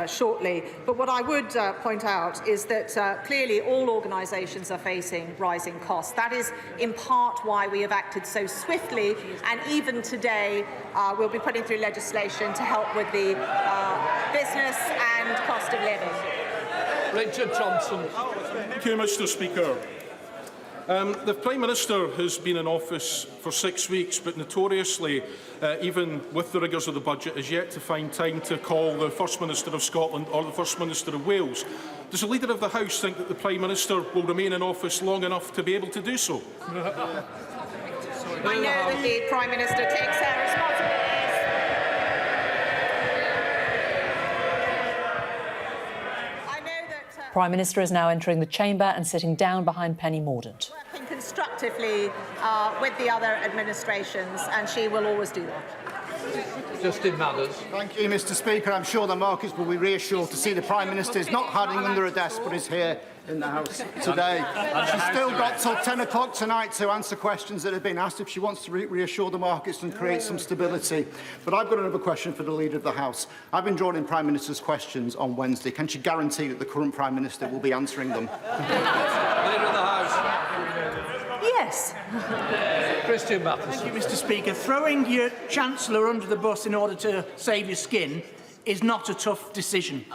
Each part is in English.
shortly. But what I would point out is that clearly all organisations are facing rising costs. That is in part why we have acted so swiftly, and even today we'll be putting through legislation to help with the business and cost of living. Richard Johnson. Thank you, Mr. Speaker. The Prime Minister has been in office for 6 weeks, but notoriously, even with the rigours of the budget, is yet to find time to call the First Minister of Scotland or the First Minister of Wales. Does the Leader of the House think that the Prime Minister will remain in office long enough to be able to do so? I know that the Prime Minister takes her responsibilities. Prime Minister is now entering the chamber and sitting down behind Penny Mordaunt. Working constructively with the other administrations, and she will always do that. Justin Matters. Thank you, Mr. Speaker. I'm sure the markets will be reassured to see the Prime Minister is not hiding under a desk, but is here in the House today. She's still got till 10 o'clock tonight to answer questions that have been asked if she wants to reassure the markets and create some stability. But I've got another question for the Leader of the House. I've been drawing in Prime Minister's questions on Wednesday. Can she guarantee that the current Prime Minister will be answering them? Leader of the House. Yes. Christian Matheson. Thank you, Mr. Speaker. Throwing your Chancellor under the bus in order to save your skin is not a tough decision.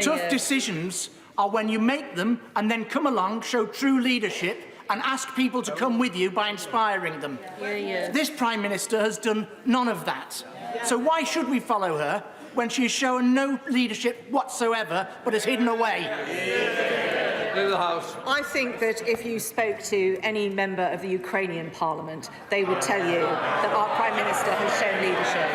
Tough decisions are when you make them and then come along, show true leadership and ask people to come with you by inspiring them. This Prime Minister has done none of that. So why should we follow her when she has shown no leadership whatsoever but has hidden away? The House. I think that if you spoke to any member of the Ukrainian Parliament, they would tell you that our Prime Minister has shown leadership.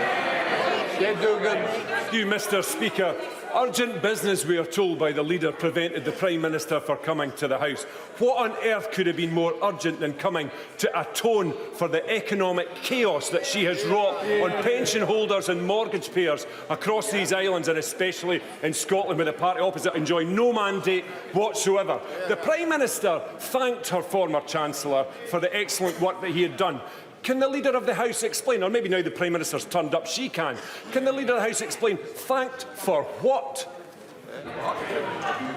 Dave Dugan. Thank you, Mr. Speaker. Urgent business, we are told by the Leader, prevented the Prime Minister from coming to the House. What on earth could have been more urgent than coming to atone for the economic chaos that she has wrought on pension holders and mortgage payers across these islands, and especially in Scotland, where the party opposite enjoy no mandate whatsoever? The Prime Minister thanked her former Chancellor for the excellent work that he had done. Can the Leader of the House explain, or maybe now the Prime Minister's turned up, she can the Leader of the House explain, thanked for what?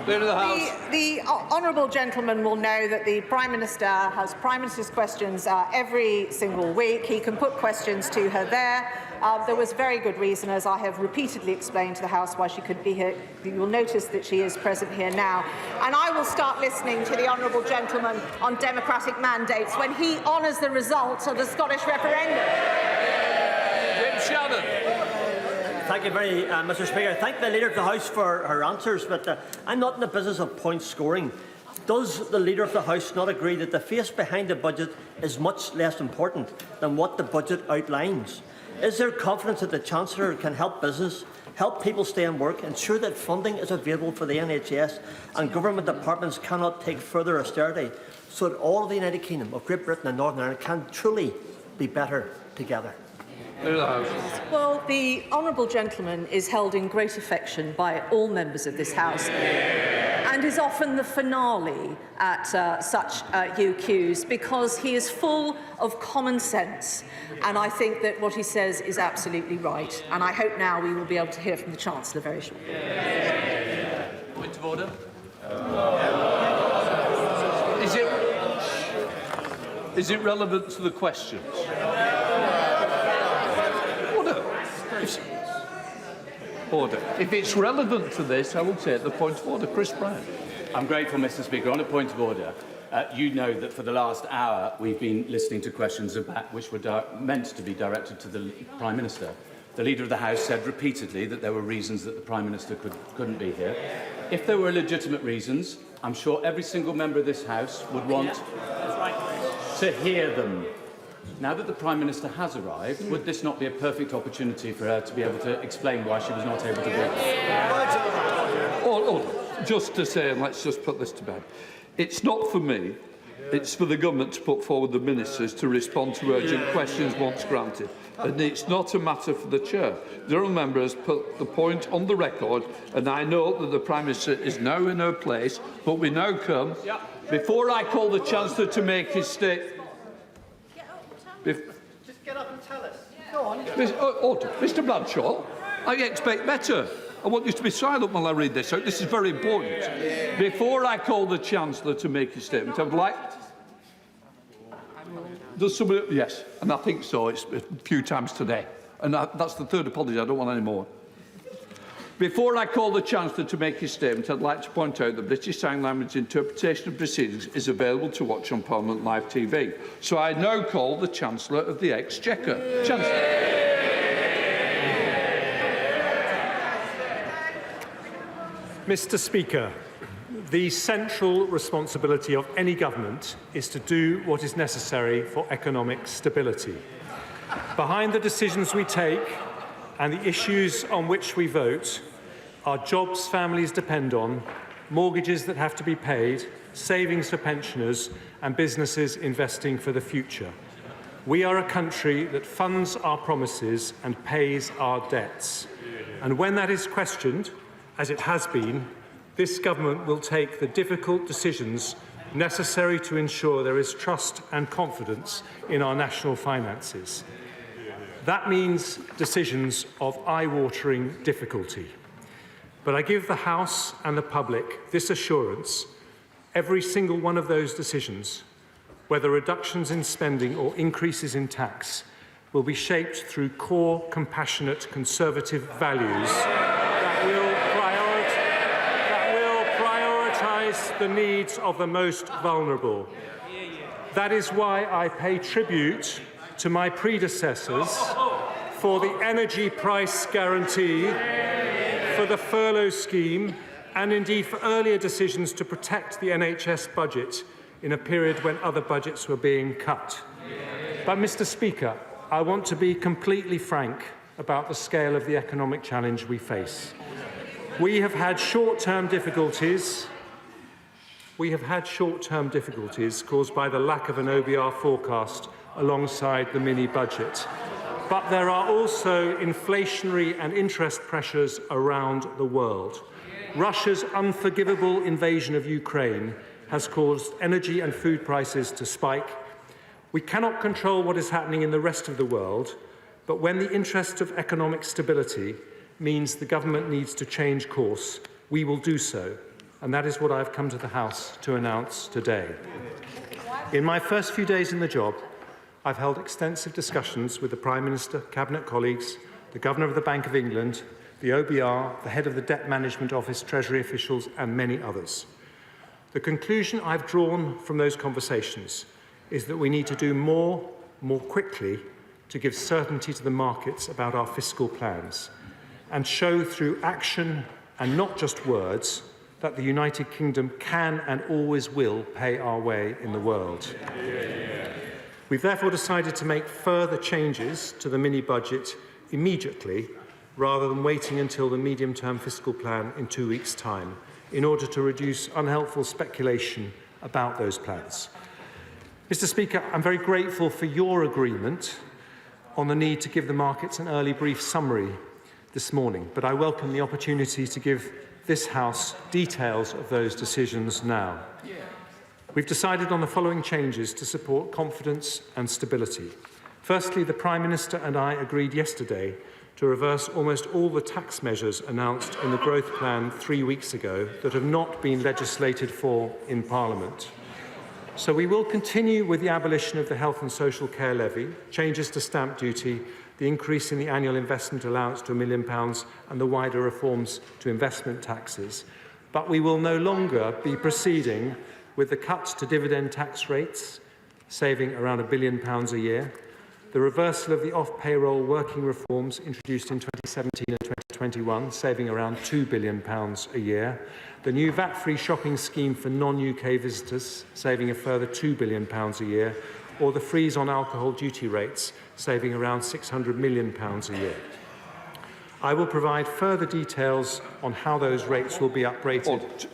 Leader of the House. The honourable gentleman will know that the Prime Minister has Prime Minister's questions every single week. He can put questions to her there. There was very good reason, as I have repeatedly explained to the House, why she could be here. You will notice that she is present here now. And I will start listening to the honourable gentleman on democratic mandates when he honours the results of the Scottish referendum. Jim Shannon. Thank you very much, Mr. Speaker. I thank the Leader of the House for her answers, but I'm not in the business of point scoring. Does the Leader of the House not agree that the face behind the budget is much less important than what the budget outlines? Is there confidence that the Chancellor can help business, help people stay in work, ensure that funding is available for the NHS and government departments cannot take further austerity, so that all of the United Kingdom of Great Britain and Northern Ireland can truly be better together? Well, the honourable gentleman is held in great affection by all members of this House and is often the finale at such UQs because he is full of common sense, and I think that what he says is absolutely right, and I hope now we will be able to hear from the Chancellor very shortly. Point of order. Is it relevant to the questions? Order. If it's relevant to this, I will take the point of order. Chris Brown. I'm grateful, Mr. Speaker. On a point of order, you know that for the last hour we've been listening to questions about which were meant to be directed to the Prime Minister. The Leader of the House said repeatedly that there were reasons that the Prime Minister couldn't be here. If there were legitimate reasons, I'm sure every single member of this House would want to hear them. Now that the Prime Minister has arrived, would this not be a perfect opportunity for her to be able to explain why she was not able to be here? Order. Just to say, and let's just put this to bed, it's not for me, it's for the government to put forward the ministers to respond to urgent questions once granted. And it's not a matter for the Chair. The honourable member has put the point on the record, and I know that the Prime Minister is now in her place, but we now come, before I call the Chancellor to make his statement. Just get up and tell us. Go on. Order. Mr. Bradshaw, I expect better. I want you to be silent while I read this out. This is very important. Before I call the Chancellor to make his statement, I would like... Does somebody... Yes, and I think so. It's a few times today. And that's the third apology. I don't want any more. Before I call the Chancellor to make his statement, I'd like to point out that British Sign Language interpretation of proceedings is available to watch on Parliament Live TV. So I now call the Chancellor of the Exchequer. Chancellor. Mr. Speaker, the central responsibility of any government is to do what is necessary for economic stability. Behind the decisions we take and the issues on which we vote are jobs families depend on, mortgages that have to be paid, savings for pensioners and businesses investing for the future. We are a country that funds our promises and pays our debts. And when that is questioned, as it has been, this government will take the difficult decisions necessary to ensure there is trust and confidence in our national finances. That means decisions of eye-watering difficulty. But I give the House and the public this assurance: every single one of those decisions, whether reductions in spending or increases in tax, will be shaped through core, compassionate, conservative values that will prioritise the needs of the most vulnerable. That is why I pay tribute to my predecessors for the energy price guarantee, for the furlough scheme, and indeed for earlier decisions to protect the NHS budget in a period when other budgets were being cut. But, Mr. Speaker, I want to be completely frank about the scale of the economic challenge we face. We have had short-term difficulties. Caused by the lack of an OBR forecast alongside the mini-budget. But there are also inflationary and interest pressures around the world. Russia's unforgivable invasion of Ukraine has caused energy and food prices to spike. We cannot control what is happening in the rest of the world, but when the interest of economic stability means the government needs to change course, we will do so. And that is what I have come to the House to announce today. In my first few days in the job, I've held extensive discussions with the Prime Minister, Cabinet colleagues, the Governor of the Bank of England, the OBR, the Head of the Debt Management Office, Treasury officials and many others. The conclusion I've drawn from those conversations is that we need to do more quickly to give certainty to the markets about our fiscal plans and show through action and not just words that the United Kingdom can and always will pay our way in the world. We've therefore decided to make further changes to the mini-budget immediately, rather than waiting until the medium-term fiscal plan in 2 weeks' time, in order to reduce unhelpful speculation about those plans. Mr. Speaker, I'm very grateful for your agreement on the need to give the markets an early brief summary this morning, but I welcome the opportunity to give this House details of those decisions now. We've decided on the following changes to support confidence and stability. Firstly, the Prime Minister and I agreed yesterday to reverse almost all the tax measures announced in the growth plan 3 weeks ago that have not been legislated for in Parliament. So we will continue with the abolition of the health and social care levy, changes to stamp duty, the increase in the annual investment allowance to £1 million and the wider reforms to investment taxes. But we will no longer be proceeding with the cuts to dividend tax rates, saving around £1 billion a year, the reversal of the off-payroll working reforms introduced in 2017 and 2021, saving around £2 billion a year, the new VAT-free shopping scheme for non-UK visitors, saving a further £2 billion a year, or the freeze on alcohol duty rates, saving around £600 million a year. I will provide further details on how those rates will be uprated.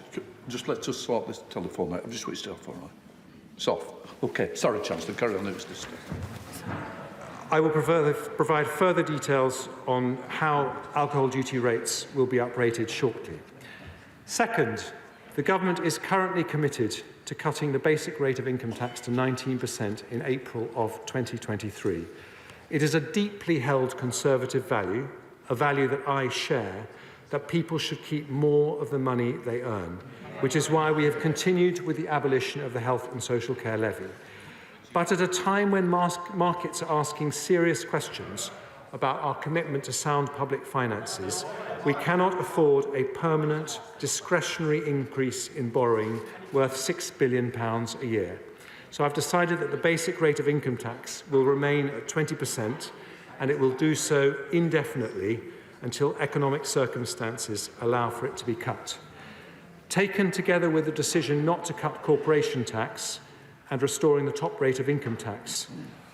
Just let's just sort this telephone out. I've just switched it off. It's off. OK. Sorry, Chancellor. Carry on. I will provide further details on how alcohol duty rates will be uprated shortly. Second, the government is currently committed to cutting the basic rate of income tax to 19% in April of 2023. It is a deeply held Conservative value, a value that I share, that people should keep more of the money they earn, which is why we have continued with the abolition of the health and social care levy. But at a time when markets are asking serious questions about our commitment to sound public finances, we cannot afford a permanent, discretionary increase in borrowing worth £6 billion a year. So I've decided that the basic rate of income tax will remain at 20%, and it will do so indefinitely until economic circumstances allow for it to be cut. Taken together with the decision not to cut corporation tax and restoring the top rate of income tax,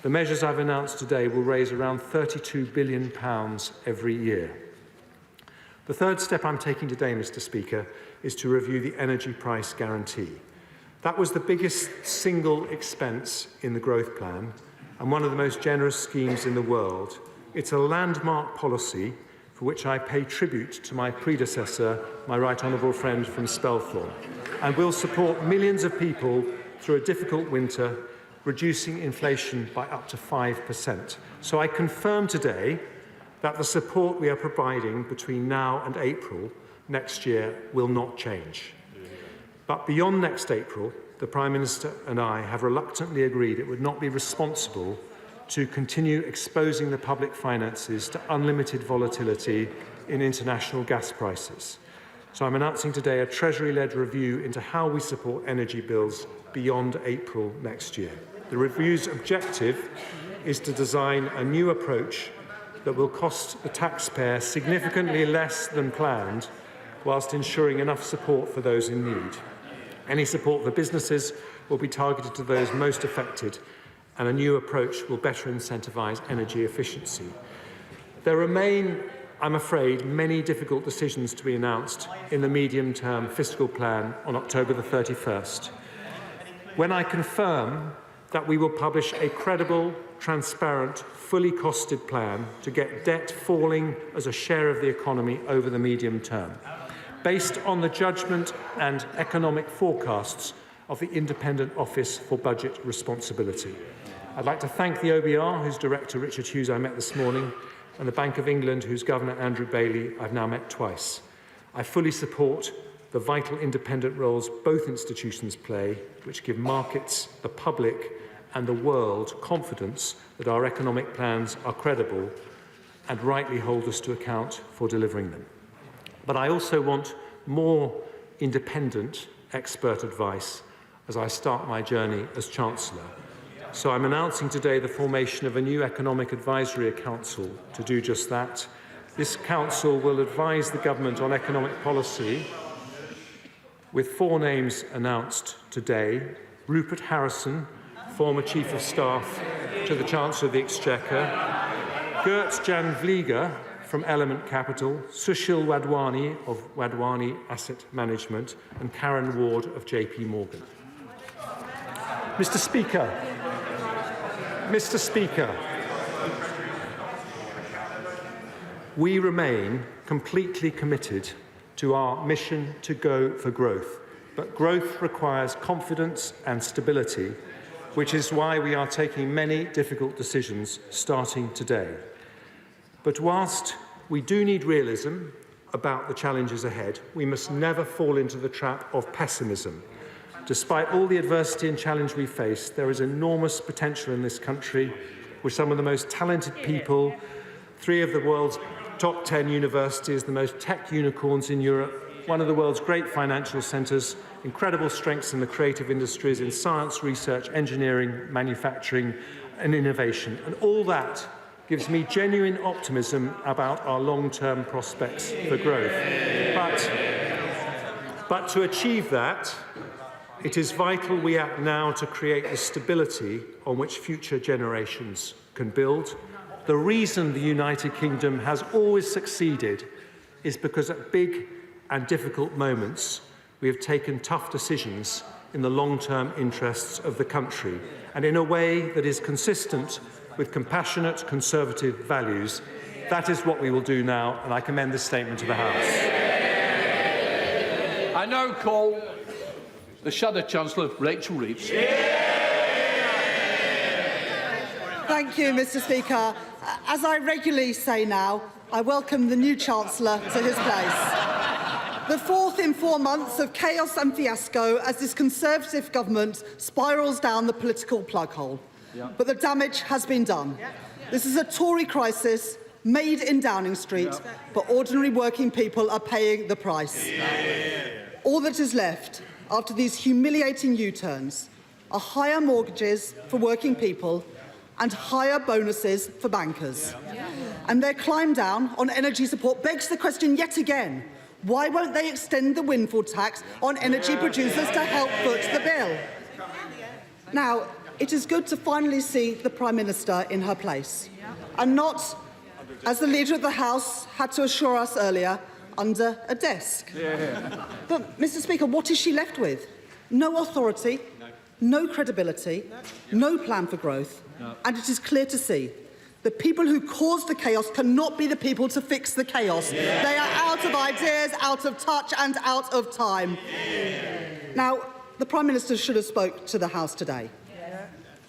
the measures I've announced today will raise around £32 billion every year. The third step I'm taking today, Mr. Speaker, is to review the energy price guarantee. That was the biggest single expense in the growth plan and one of the most generous schemes in the world. It's a landmark policy for which I pay tribute to my predecessor, my right honourable friend from Spelthorne, and will support millions of people through a difficult winter, reducing inflation by up to 5%. So I confirm today that the support we are providing between now and April next year will not change. But beyond next April, the Prime Minister and I have reluctantly agreed it would not be responsible to continue exposing the public finances to unlimited volatility in international gas prices. So I'm announcing today a Treasury-led review into how we support energy bills beyond April next year. The review's objective is to design a new approach that will cost the taxpayer significantly less than planned, whilst ensuring enough support for those in need. Any support for businesses will be targeted to those most affected, and a new approach will better incentivise energy efficiency. There remain, I'm afraid, many difficult decisions to be announced in the medium-term fiscal plan on October the 31st. When I confirm that we will publish a credible, transparent, fully costed plan to get debt falling as a share of the economy over the medium term, based on the judgment and economic forecasts of the Independent Office for Budget Responsibility. I'd like to thank the OBR, whose Director Richard Hughes I met this morning, and the Bank of England, whose Governor Andrew Bailey I've now met twice. I fully support the vital independent roles both institutions play, which give markets, the public and the world confidence that our economic plans are credible and rightly hold us to account for delivering them. But I also want more independent expert advice as I start my journey as Chancellor. So I'm announcing today the formation of a new Economic Advisory Council to do just that. This council will advise the government on economic policy, with 4 names announced today: Rupert Harrison, former Chief of Staff to the Chancellor of the Exchequer; Gert-Jan Vlieger from Element Capital; Sushil Wadhwani of Wadhwani Asset Management; and Karen Ward of JP Morgan. Mr. Speaker, we remain completely committed to our mission to go for growth, but growth requires confidence and stability, which is why we are taking many difficult decisions starting today. But whilst we do need realism about the challenges ahead, we must never fall into the trap of pessimism. Despite all the adversity and challenge we face, there is enormous potential in this country, with some of the most talented people, 3 of the world's top 10 universities, the most tech unicorns in Europe, one of the world's great financial centres, incredible strengths in the creative industries, in science, research, engineering, manufacturing and innovation. And all that gives me genuine optimism about our long-term prospects for growth. But to achieve that, it is vital we act now to create the stability on which future generations can build. The reason the United Kingdom has always succeeded is because at big and difficult moments, we have taken tough decisions in the long-term interests of the country, and in a way that is consistent with compassionate Conservative values. That is what we will do now, and I commend this statement to the House. I now call the Shadow Chancellor, Rachel Reeves. Thank you, Mr. Speaker. As I regularly say now, I welcome the new Chancellor to his place. The fourth in 4 months of chaos and fiasco as this Conservative government spirals down the political plug hole. But the damage has been done. This is a Tory crisis made in Downing Street, but ordinary working people are paying the price. All that is left after these humiliating U-turns are higher mortgages for working people and higher bonuses for bankers. And their climb down on energy support begs the question yet again, why won't they extend the windfall tax on energy producers to help foot the bill? Now, it is good to finally see the Prime Minister in her place, and not, as the Leader of the House had to assure us earlier, under a desk. But, Mr. Speaker, what is she left with? No authority, no credibility, no plan for growth, and it is clear to see the people who caused the chaos cannot be the people to fix the chaos. They are out of ideas, out of touch and out of time. Now, the Prime Minister should have spoke to the House today,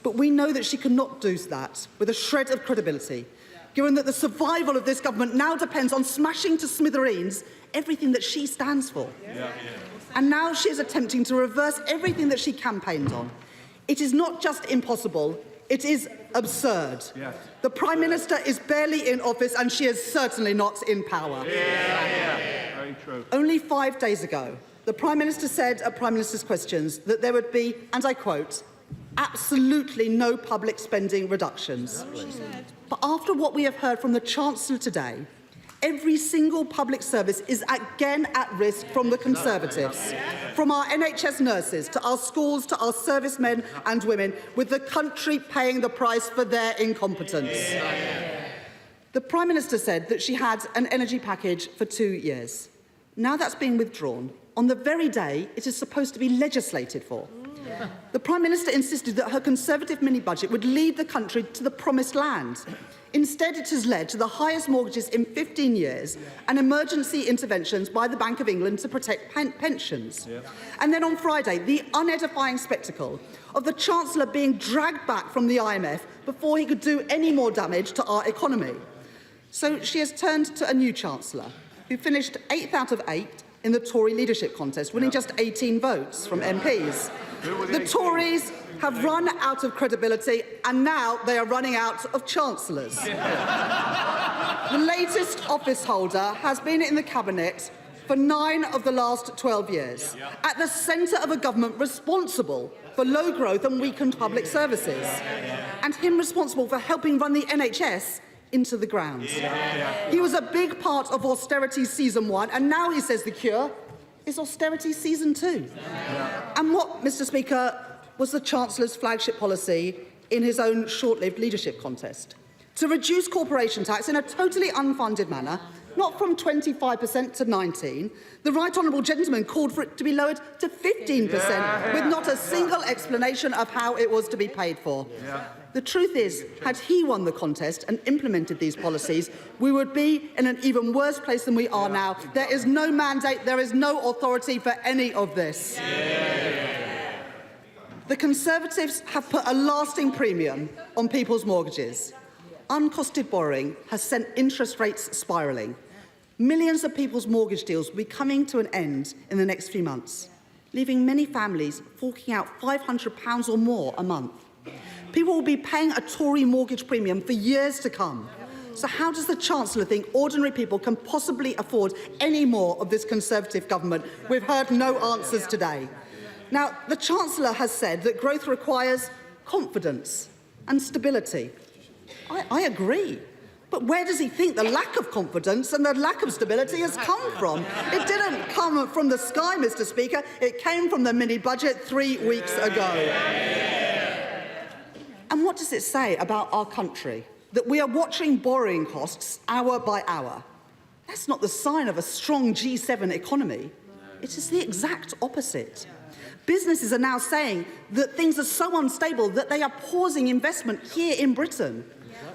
but we know that she cannot do that with a shred of credibility, given that the survival of this government now depends on smashing to smithereens everything that she stands for. And now she is attempting to reverse everything that she campaigned on. It is not just impossible, it is absurd. The Prime Minister is barely in office and she is certainly not in power. Very true. Only 5 days ago, the Prime Minister said at Prime Minister's Questions that there would be, and I quote, absolutely no public spending reductions. But after what we have heard from the Chancellor today, every single public service is again at risk from the Conservatives, from our NHS nurses to our schools to our servicemen and women, with the country paying the price for their incompetence. The Prime Minister said that she had an energy package for 2 years. Now that's being withdrawn on the very day it is supposed to be legislated for. The Prime Minister insisted that her Conservative mini-budget would lead the country to the promised land. Instead, it has led to the highest mortgages in 15 years and emergency interventions by the Bank of England to protect pensions. And then on Friday, the unedifying spectacle of the Chancellor being dragged back from the IMF before he could do any more damage to our economy. So she has turned to a new Chancellor, who finished 8th out of 8 in the Tory leadership contest, winning just 18 votes from MPs. The Tories have run out of credibility and now they are running out of chancellors. The latest office holder has been in the cabinet for 9 of the last 12 years, at the centre of a government responsible for low growth and weakened public services, and him responsible for helping run the NHS into the ground. He was a big part of austerity season 1, and now he says the cure is austerity season 2. And what, Mr. Speaker, was the Chancellor's flagship policy in his own short-lived leadership contest? To reduce corporation tax in a totally unfunded manner, not from 25% to 19%. The Right Honourable Gentleman called for it to be lowered to 15%, with not a single explanation of how it was to be paid for. The truth is, had he won the contest and implemented these policies, we would be in an even worse place than we are now. There is no mandate, there is no authority for any of this. The Conservatives have put a lasting premium on people's mortgages. Uncosted borrowing has sent interest rates spiralling. Millions of people's mortgage deals will be coming to an end in the next few months, leaving many families forking out £500 or more a month. People will be paying a Tory mortgage premium for years to come. So how does the Chancellor think ordinary people can possibly afford any more of this Conservative government? We've heard no answers today. Now, the Chancellor has said that growth requires confidence and stability. I agree. But where does he think the lack of confidence and the lack of stability has come from? It didn't come from the sky, Mr. Speaker. It came from the mini-budget 3 weeks ago. And what does it say about our country? That we are watching borrowing costs hour by hour. That's not the sign of a strong G7 economy. It is the exact opposite. Businesses are now saying that things are so unstable that they are pausing investment here in Britain.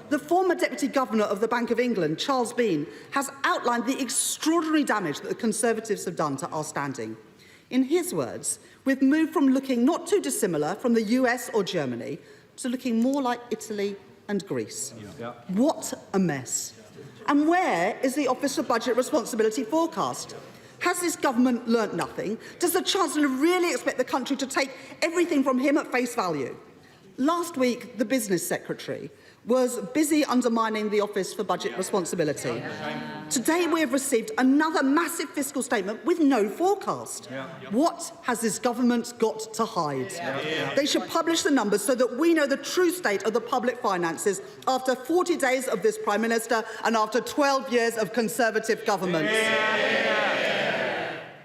The former Deputy Governor of the Bank of England, Charles Bean, has outlined the extraordinary damage that the Conservatives have done to our standing. In his words, we've moved from looking not too dissimilar from the US or Germany to looking more like Italy and Greece. What a mess. And where is the Office for Budget Responsibility forecast? Has this government learnt nothing? Does the Chancellor really expect the country to take everything from him at face value? Last week, the Business Secretary was busy undermining the Office for Budget Responsibility. Today, we have received another massive fiscal statement with no forecast. What has this government got to hide? They should publish the numbers so that we know the true state of the public finances after 40 days of this Prime Minister and after 12 years of Conservative governments.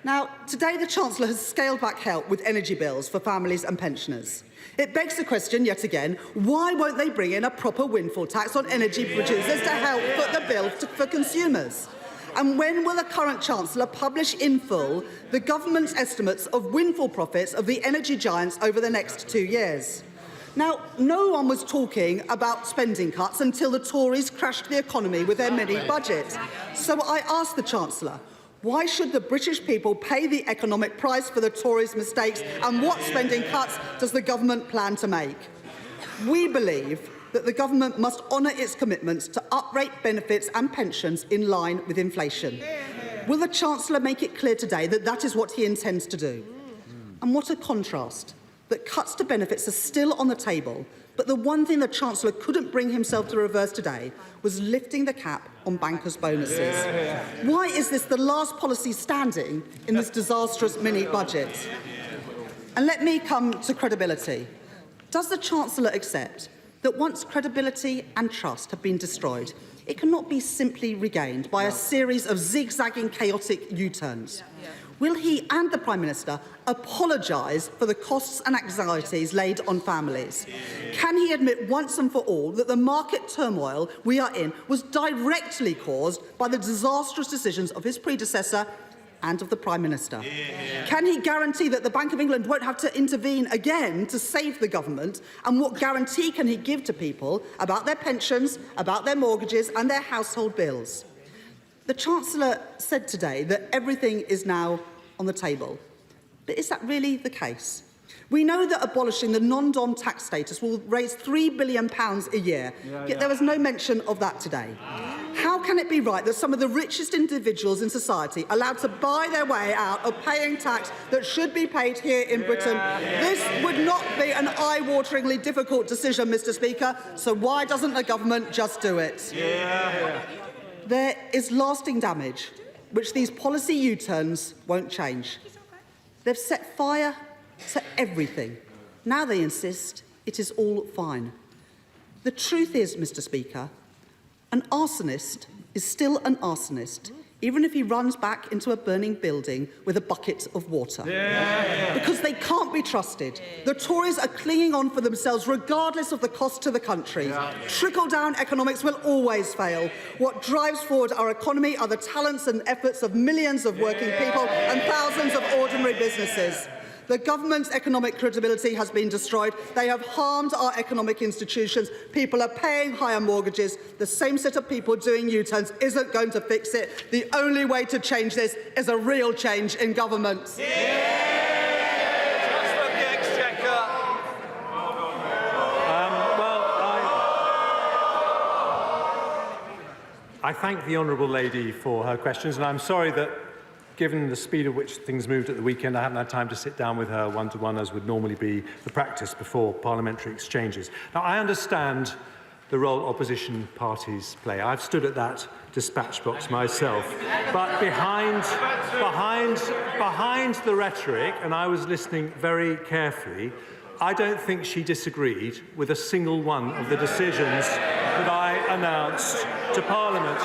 Now, today the Chancellor has scaled back help with energy bills for families and pensioners. It begs the question, yet again, why won't they bring in a proper windfall tax on energy producers to help foot the bill for consumers? And when will the current Chancellor publish in full the government's estimates of windfall profits of the energy giants over the next 2 years? Now, no one was talking about spending cuts until the Tories crashed the economy with their mini-budget. So I asked the Chancellor, why should the British people pay the economic price for the Tories' mistakes, and what spending cuts does the government plan to make? We believe that the government must honour its commitments to uprate benefits and pensions in line with inflation. Will the Chancellor make it clear today that that is what he intends to do? And what a contrast, that cuts to benefits are still on the table, but the one thing the Chancellor couldn't bring himself to reverse today was lifting the cap on bankers' bonuses. Why is this the last policy standing in this disastrous mini-budget? And let me come to credibility. Does the Chancellor accept that once credibility and trust have been destroyed, it cannot be simply regained by a series of zigzagging, chaotic U-turns? Will he and the Prime Minister apologise for the costs and anxieties laid on families? Can he admit once and for all that the market turmoil we are in was directly caused by the disastrous decisions of his predecessor and of the Prime Minister? Can he guarantee that the Bank of England won't have to intervene again to save the government? And what guarantee can he give to people about their pensions, about their mortgages and their household bills? The Chancellor said today that everything is now on the table. But is that really the case? We know that abolishing the non-dom tax status will raise £3 billion a year, yet there was no mention of that today. How can it be right that some of the richest individuals in society are allowed to buy their way out of paying tax that should be paid here in Britain? This would not be an eye-wateringly difficult decision, Mr. Speaker, so why doesn't the government just do it? There is lasting damage, which these policy U-turns won't change. They've set fire to everything. Now they insist it is all fine. The truth is, Mr. Speaker, an arsonist is still an arsonist, even if he runs back into a burning building with a bucket of water. Because they can't be trusted. The Tories are clinging on for themselves regardless of the cost to the country. Trickle-down economics will always fail. What drives forward our economy are the talents and efforts of millions of working people and thousands of ordinary businesses. The government's economic credibility has been destroyed. They have harmed our economic institutions. People are paying higher mortgages. The same set of people doing U-turns isn't going to fix it. The only way to change this is a real change in government. I thank the honourable lady for her questions, and I'm sorry that, given the speed at which things moved at the weekend, I haven't had time to sit down with her one-to-one, as would normally be the practice before parliamentary exchanges. Now, I understand the role opposition parties play. I've stood at that dispatch box myself. But behind the rhetoric, and I was listening very carefully, I don't think she disagreed with a single one of the decisions that I announced to Parliament.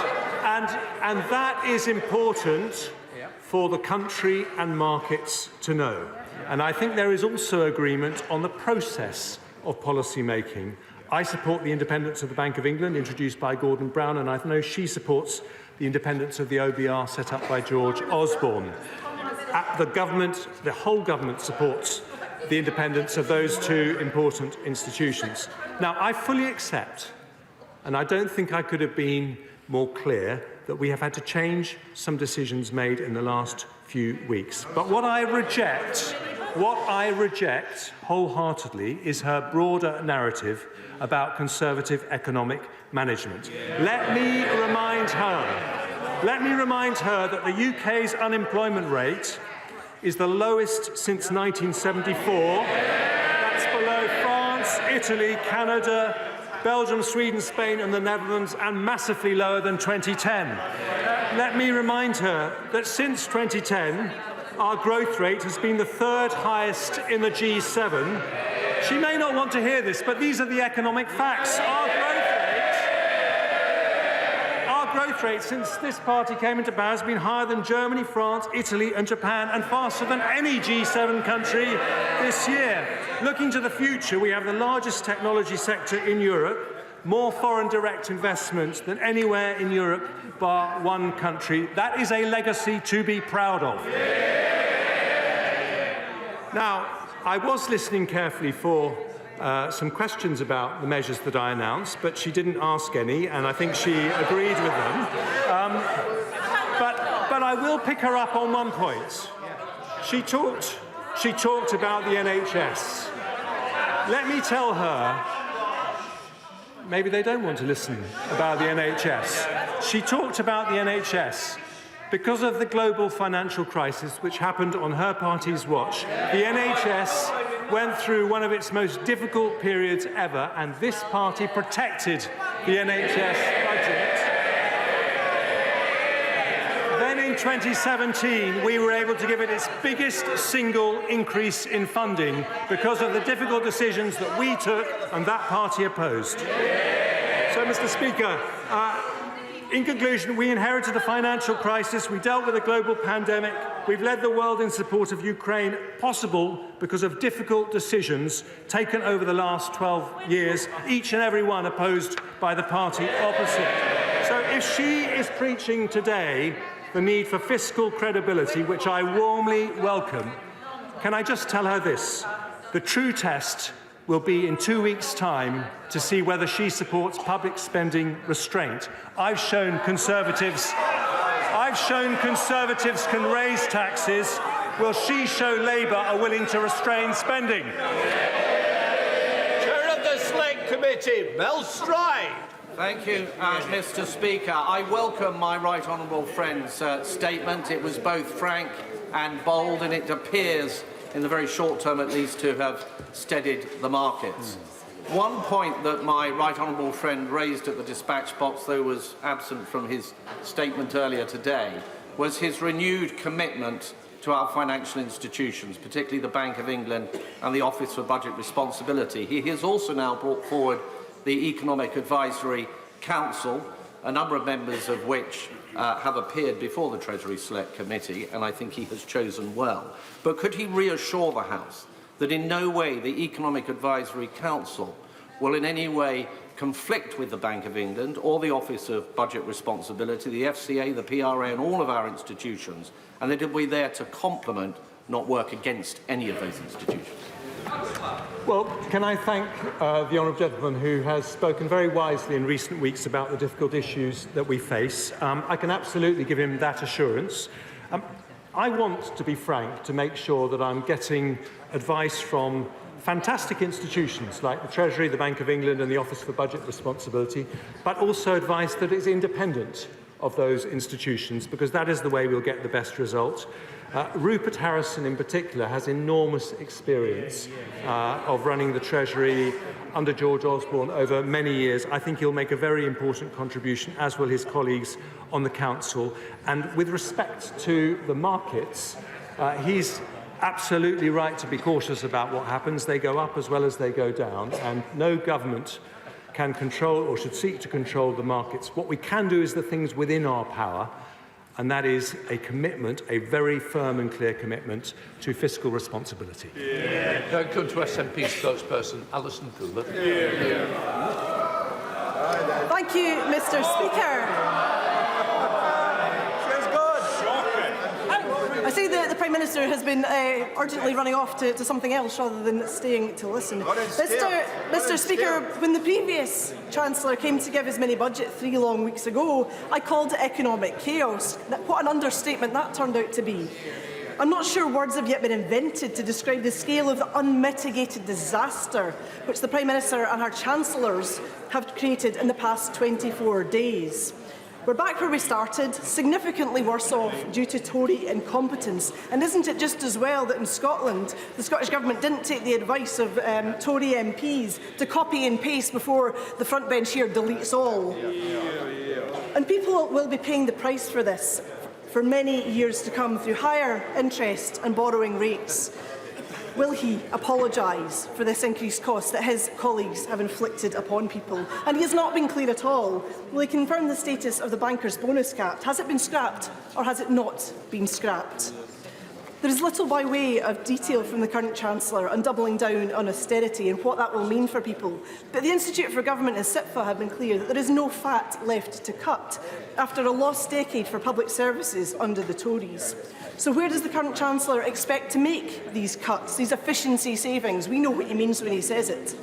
And that is important for the country and markets to know. And I think there is also agreement on the process of policy making. I support the independence of the Bank of England, introduced by Gordon Brown, and I know she supports the independence of the OBR set up by George Osborne. The whole government supports the independence of those two important institutions. Now, I fully accept, and I don't think I could have been more clear, that we have had to change some decisions made in the last few weeks. But what I reject What I reject wholeheartedly is her broader narrative about Conservative economic management. Let me remind her that the UK's unemployment rate is the lowest since 1974. That's below France, Italy, Canada, Belgium, Sweden, Spain and the Netherlands, and massively lower than 2010. Let me remind her that since 2010, our growth rate has been the third highest in the G7. She may not want to hear this, but these are the economic facts. Our growth rate since this party came into power has been higher than Germany, France, Italy and Japan, and faster than any G7 country this year. Looking to the future, we have the largest technology sector in Europe, more foreign direct investment than anywhere in Europe bar one country. That is a legacy to be proud of. Now, I was listening carefully for some questions about the measures that I announced, but she didn't ask any, and I think she agreed with them. But I will pick her up on one point. She talked about the NHS. Let me tell her, maybe they don't want to listen about the NHS. She talked about the NHS. Because of the global financial crisis, which happened on her party's watch, the NHS went through one of its most difficult periods ever, and this party protected the NHS budget. Then in 2017, we were able to give it its biggest single increase in funding because of the difficult decisions that we took and that party opposed. So, Mr. Speaker, in conclusion, we inherited a financial crisis, we dealt with a global pandemic, we've led the world in support of Ukraine, possible because of difficult decisions taken over the last 12 years, each and every one opposed by the party opposite. So if she is preaching today the need for fiscal credibility, which I warmly welcome, can I just tell her this? The true test will be in 2 weeks' time to see whether she supports public spending restraint. I've shown Conservatives can raise taxes. Will she show Labour are willing to restrain spending? Chair of the Select Committee, Mel Stride. Thank you, Mr. Speaker. I welcome my right honourable friend's statement. It was both frank and bold, and it appears, in the very short term at least, to have steadied the markets. One point that my right honourable friend raised at the dispatch box, though was absent from his statement earlier today, was his renewed commitment to our financial institutions, particularly the Bank of England and the Office for Budget Responsibility. He has also now brought forward the Economic Advisory Council, a number of members of which have appeared before the Treasury Select Committee, and I think he has chosen well. But could he reassure the House that in no way the Economic Advisory Council will in any way conflict with the Bank of England or the Office of Budget Responsibility, the FCA, the PRA and all of our institutions, and that it will be there to complement, not work against any of those institutions? Well, can I thank the honourable gentleman who has spoken very wisely in recent weeks about the difficult issues that we face. I can absolutely give him that assurance. I want to be frank to make sure that I'm getting advice from fantastic institutions like the Treasury, the Bank of England and the Office for Budget Responsibility, but also advice that is independent of those institutions, because that is the way we'll get the best result. Rupert Harrison in particular has enormous experience of running the Treasury under George Osborne over many years. I think he'll make a very important contribution, as will his colleagues on the Council. And with respect to the markets, he's absolutely right to be cautious about what happens. They go up as well as they go down, and no government can control or should seek to control the markets. What we can do is the things within our power, and that is a commitment, a very firm and clear commitment to fiscal responsibility. Come to SNP spokesperson Alison Fuller. Thank you, Mr. Speaker. I see the Prime Minister has been urgently running off to something else rather than staying to listen. Mr. Speaker, when the previous Chancellor came to give his mini-budget 3 long weeks ago, I called it economic chaos. What an understatement that turned out to be. I'm not sure words have yet been invented to describe the scale of the unmitigated disaster which the Prime Minister and her Chancellors have created in the past 24 days. We're back where we started, significantly worse off due to Tory incompetence. And isn't it just as well that in Scotland, the Scottish Government didn't take the advice of Tory MPs to copy and paste before the front bench here deletes all? And people will be paying the price for this for many years to come through higher interest and borrowing rates. Will he apologise for this increased cost that his colleagues have inflicted upon people? And he has not been clear at all. Will he confirm the status of the banker's bonus cap? Has it been scrapped or has it not been scrapped? There is little by way of detail from the current Chancellor on doubling down on austerity and what that will mean for people. But the Institute for Government and SIPFA have been clear that there is no fat left to cut after a lost decade for public services under the Tories. So where does the current Chancellor expect to make these cuts, these efficiency savings? We know what he means when he says it.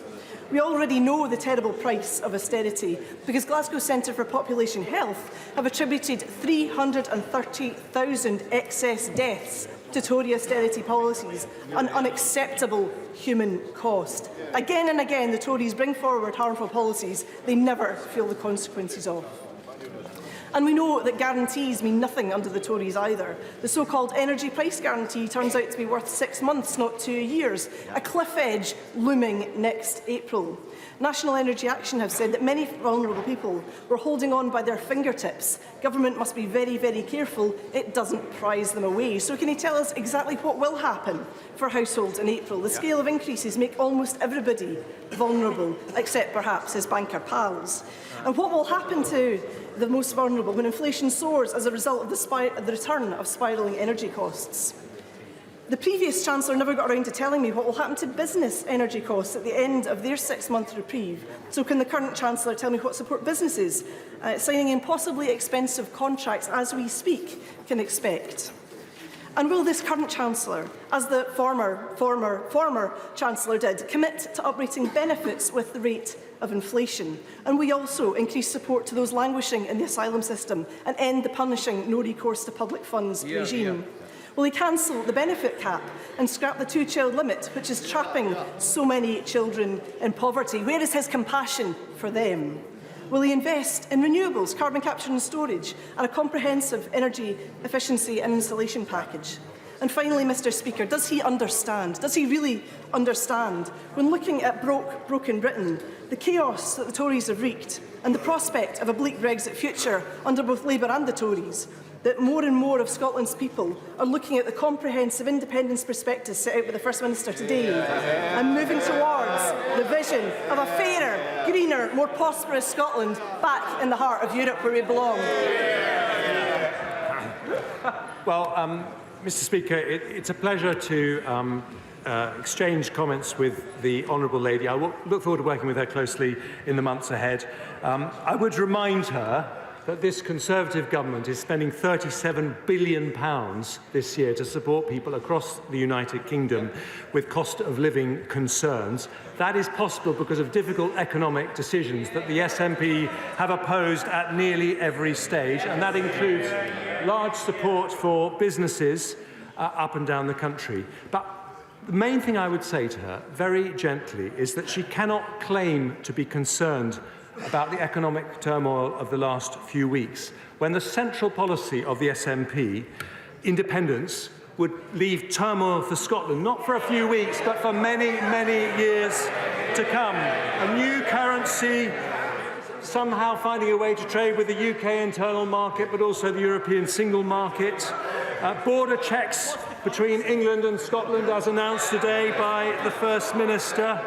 We already know the terrible price of austerity because Glasgow Centre for Population Health have attributed 330,000 excess deaths to Tory austerity policies, an unacceptable human cost. Again and again, the Tories bring forward harmful policies they never feel the consequences of. And we know that guarantees mean nothing under the Tories either. The so-called energy price guarantee turns out to be worth 6 months, not 2 years, a cliff edge looming next April. National Energy Action have said that many vulnerable people were holding on by their fingertips. Government must be very, very careful it doesn't prize them away. So can he tell us exactly what will happen for households in April? The scale of increases make almost everybody vulnerable, except perhaps his banker pals. And what will happen to the most vulnerable when inflation soars as a result of the return of spiralling energy costs? The previous Chancellor never got around to telling me what will happen to business energy costs at the end of their 6-month reprieve. So can the current Chancellor tell me what support businesses signing impossibly expensive contracts as we speak can expect? And will this current Chancellor, as the former Chancellor did, commit to uprating benefits with the rate of inflation? And we also increase support to those languishing in the asylum system and end the punishing no recourse to public funds regime? Will he cancel the benefit cap and scrap the 2-child limit, which is trapping so many children in poverty? Where is his compassion for them? Will he invest in renewables, carbon capture and storage, and a comprehensive energy efficiency and installation package? And finally, Mr Speaker, does he understand, does he really understand, when looking at broken Britain, the chaos that the Tories have wreaked and the prospect of a bleak Brexit future under both Labour and the Tories, that more and more of Scotland's people are looking at the comprehensive independence prospectus set out by the First Minister today and moving towards the vision of a fairer, greener, more prosperous Scotland back in the heart of Europe where we belong? Well, Mr Speaker, it's a pleasure to exchange comments with the Honourable Lady. I look forward to working with her closely in the months ahead. I would remind her that this Conservative government is spending £37 billion this year to support people across the United Kingdom with cost of living concerns. That is possible because of difficult economic decisions that the SNP have opposed at nearly every stage, and that includes large support for businesses up and down the country. But the main thing I would say to her, very gently, is that she cannot claim to be concerned about the economic turmoil of the last few weeks, when the central policy of the SNP, independence, would leave turmoil for Scotland, not for a few weeks, but for many, many years to come. A new currency, somehow finding a way to trade with the UK internal market, but also the European single market. Border checks between England and Scotland, as announced today by the First Minister.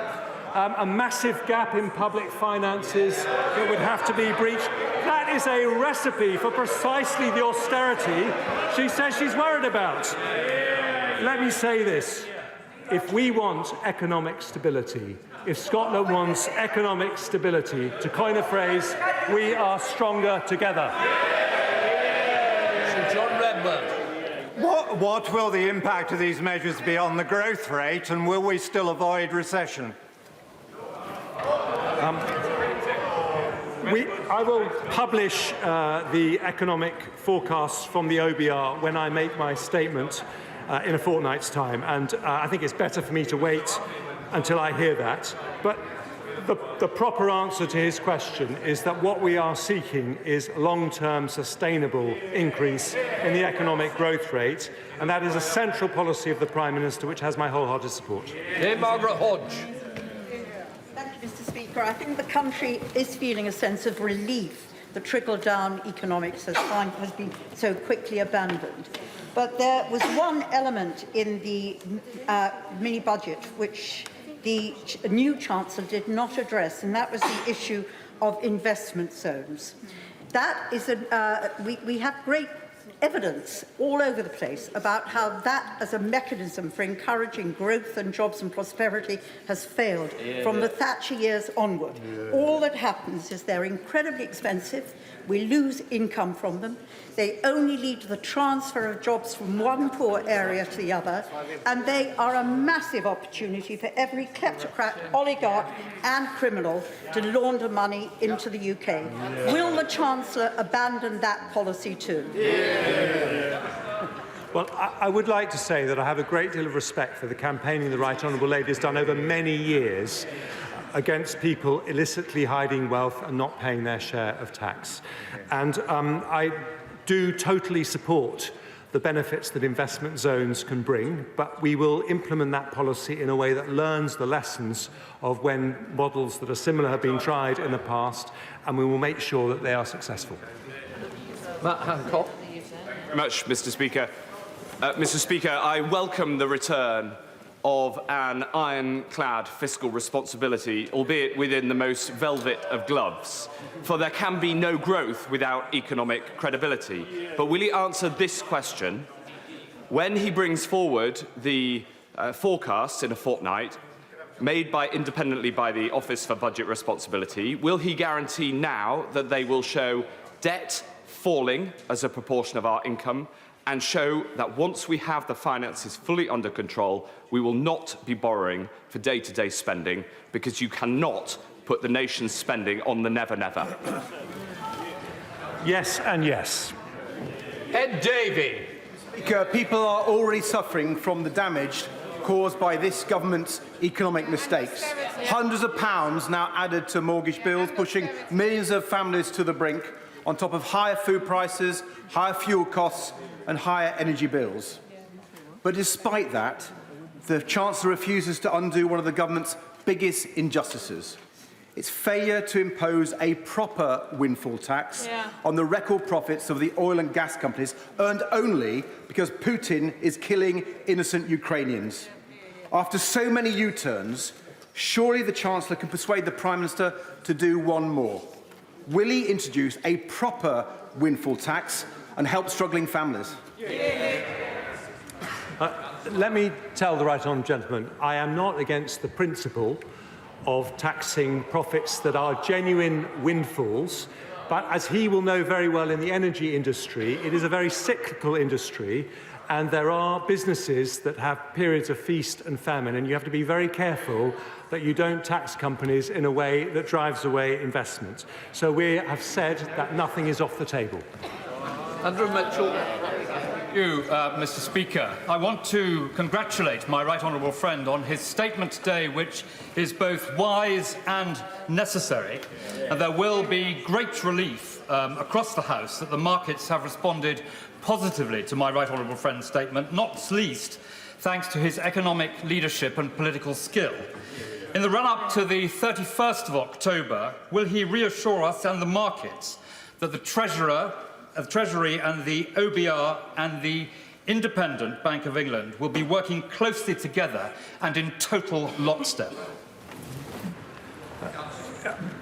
A massive gap in public finances that would have to be breached. That is a recipe for precisely the austerity she says she's worried about. Let me say this. If we want economic stability, if Scotland wants economic stability, to coin a phrase, we are stronger together. Sir John Redmond. What will the impact of these measures be on the growth rate, and will we still avoid recession? I will publish the economic forecasts from the OBR when I make my statement in a fortnight's time, and I think it's better for me to wait until I hear that. But the proper answer to his question is that what we are seeking is long-term sustainable increase in the economic growth rate, and that is a central policy of the Prime Minister, which has my wholehearted support. Margaret Hodge. Thank you, Mr. Speaker. I think the country is feeling a sense of relief that trickle-down economics has been so quickly abandoned. But there was one element in the mini-budget which the new Chancellor did not address, and that was the issue of investment zones. That is we have great evidence all over the place about how that, as a mechanism for encouraging growth and jobs and prosperity, has failed from the Thatcher years onward. All that happens is they're incredibly expensive. We lose income from them. They only lead to the transfer of jobs from one poor area to the other, and they are a massive opportunity for every kleptocrat, oligarch and criminal to launder money into the UK. Will the Chancellor abandon that policy too? Well, I would like to say that I have a great deal of respect for the campaigning the Right Honourable Lady has done over many years against people illicitly hiding wealth and not paying their share of tax. And I do totally support the benefits that investment zones can bring, but we will implement that policy in a way that learns the lessons of when models that are similar have been tried in the past, and we will make sure that they are successful. Matt Hancock. Thank you very much, Mr. Speaker. Mr. Speaker, I welcome the return of an ironclad fiscal responsibility, albeit within the most velvet of gloves. For there can be no growth without economic credibility. But will he answer this question? When he brings forward the forecasts in a fortnight, made independently by the Office for Budget Responsibility, will he guarantee now that they will show debt falling as a proportion of our income, and show that once we have the finances fully under control, we will not be borrowing for day-to-day spending, because you cannot put the nation's spending on the never-never? Yes and yes. Ed Davey. Speaker, people are already suffering from the damage caused by this government's economic mistakes. Hundreds of pounds now added to mortgage bills, pushing millions of families to the brink, on top of higher food prices, higher fuel costs and higher energy bills. But despite that, the Chancellor refuses to undo one of the government's biggest injustices: its failure to impose a proper windfall tax on the record profits of the oil and gas companies, earned only because Putin is killing innocent Ukrainians. After so many U-turns, surely the Chancellor can persuade the Prime Minister to do one more. Will he introduce a proper windfall tax and help struggling families? Let me tell the Right Honourable Gentleman, I am not against the principle of taxing profits that are genuine windfalls, but as he will know very well, in the energy industry, it is a very cyclical industry, and there are businesses that have periods of feast and famine, and you have to be very careful that you don't tax companies in a way that drives away investment. So we have said that nothing is off the table. Andrew Mitchell. Thank you, Mr. Speaker. I want to congratulate my right honourable friend on his statement today, which is both wise and necessary. And there will be great relief across the House that the markets have responded positively to my right honourable friend's statement, not least thanks to his economic leadership and political skill. In the run-up to the 31st of October, will he reassure us and the markets that the Treasury and the OBR and the Independent Bank of England will be working closely together and in total lockstep?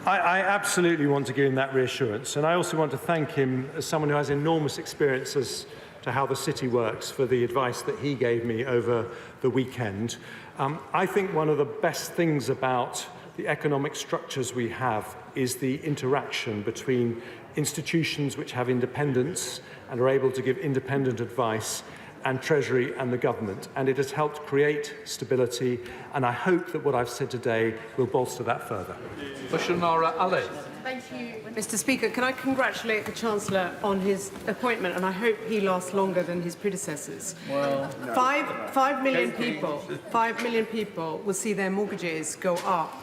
I absolutely want to give him that reassurance, and I also want to thank him, as someone who has enormous experience as to how the city works, for the advice that he gave me over the weekend. I think one of the best things about the economic structures we have is the interaction between institutions which have independence and are able to give independent advice and Treasury and the government, and it has helped create stability, and I hope that what I've said today will bolster that further. Ali. Thank you, Mr. Speaker. Can I congratulate the Chancellor on his appointment, and I hope he lasts longer than his predecessors. Well, 5 million people will see their mortgages go up,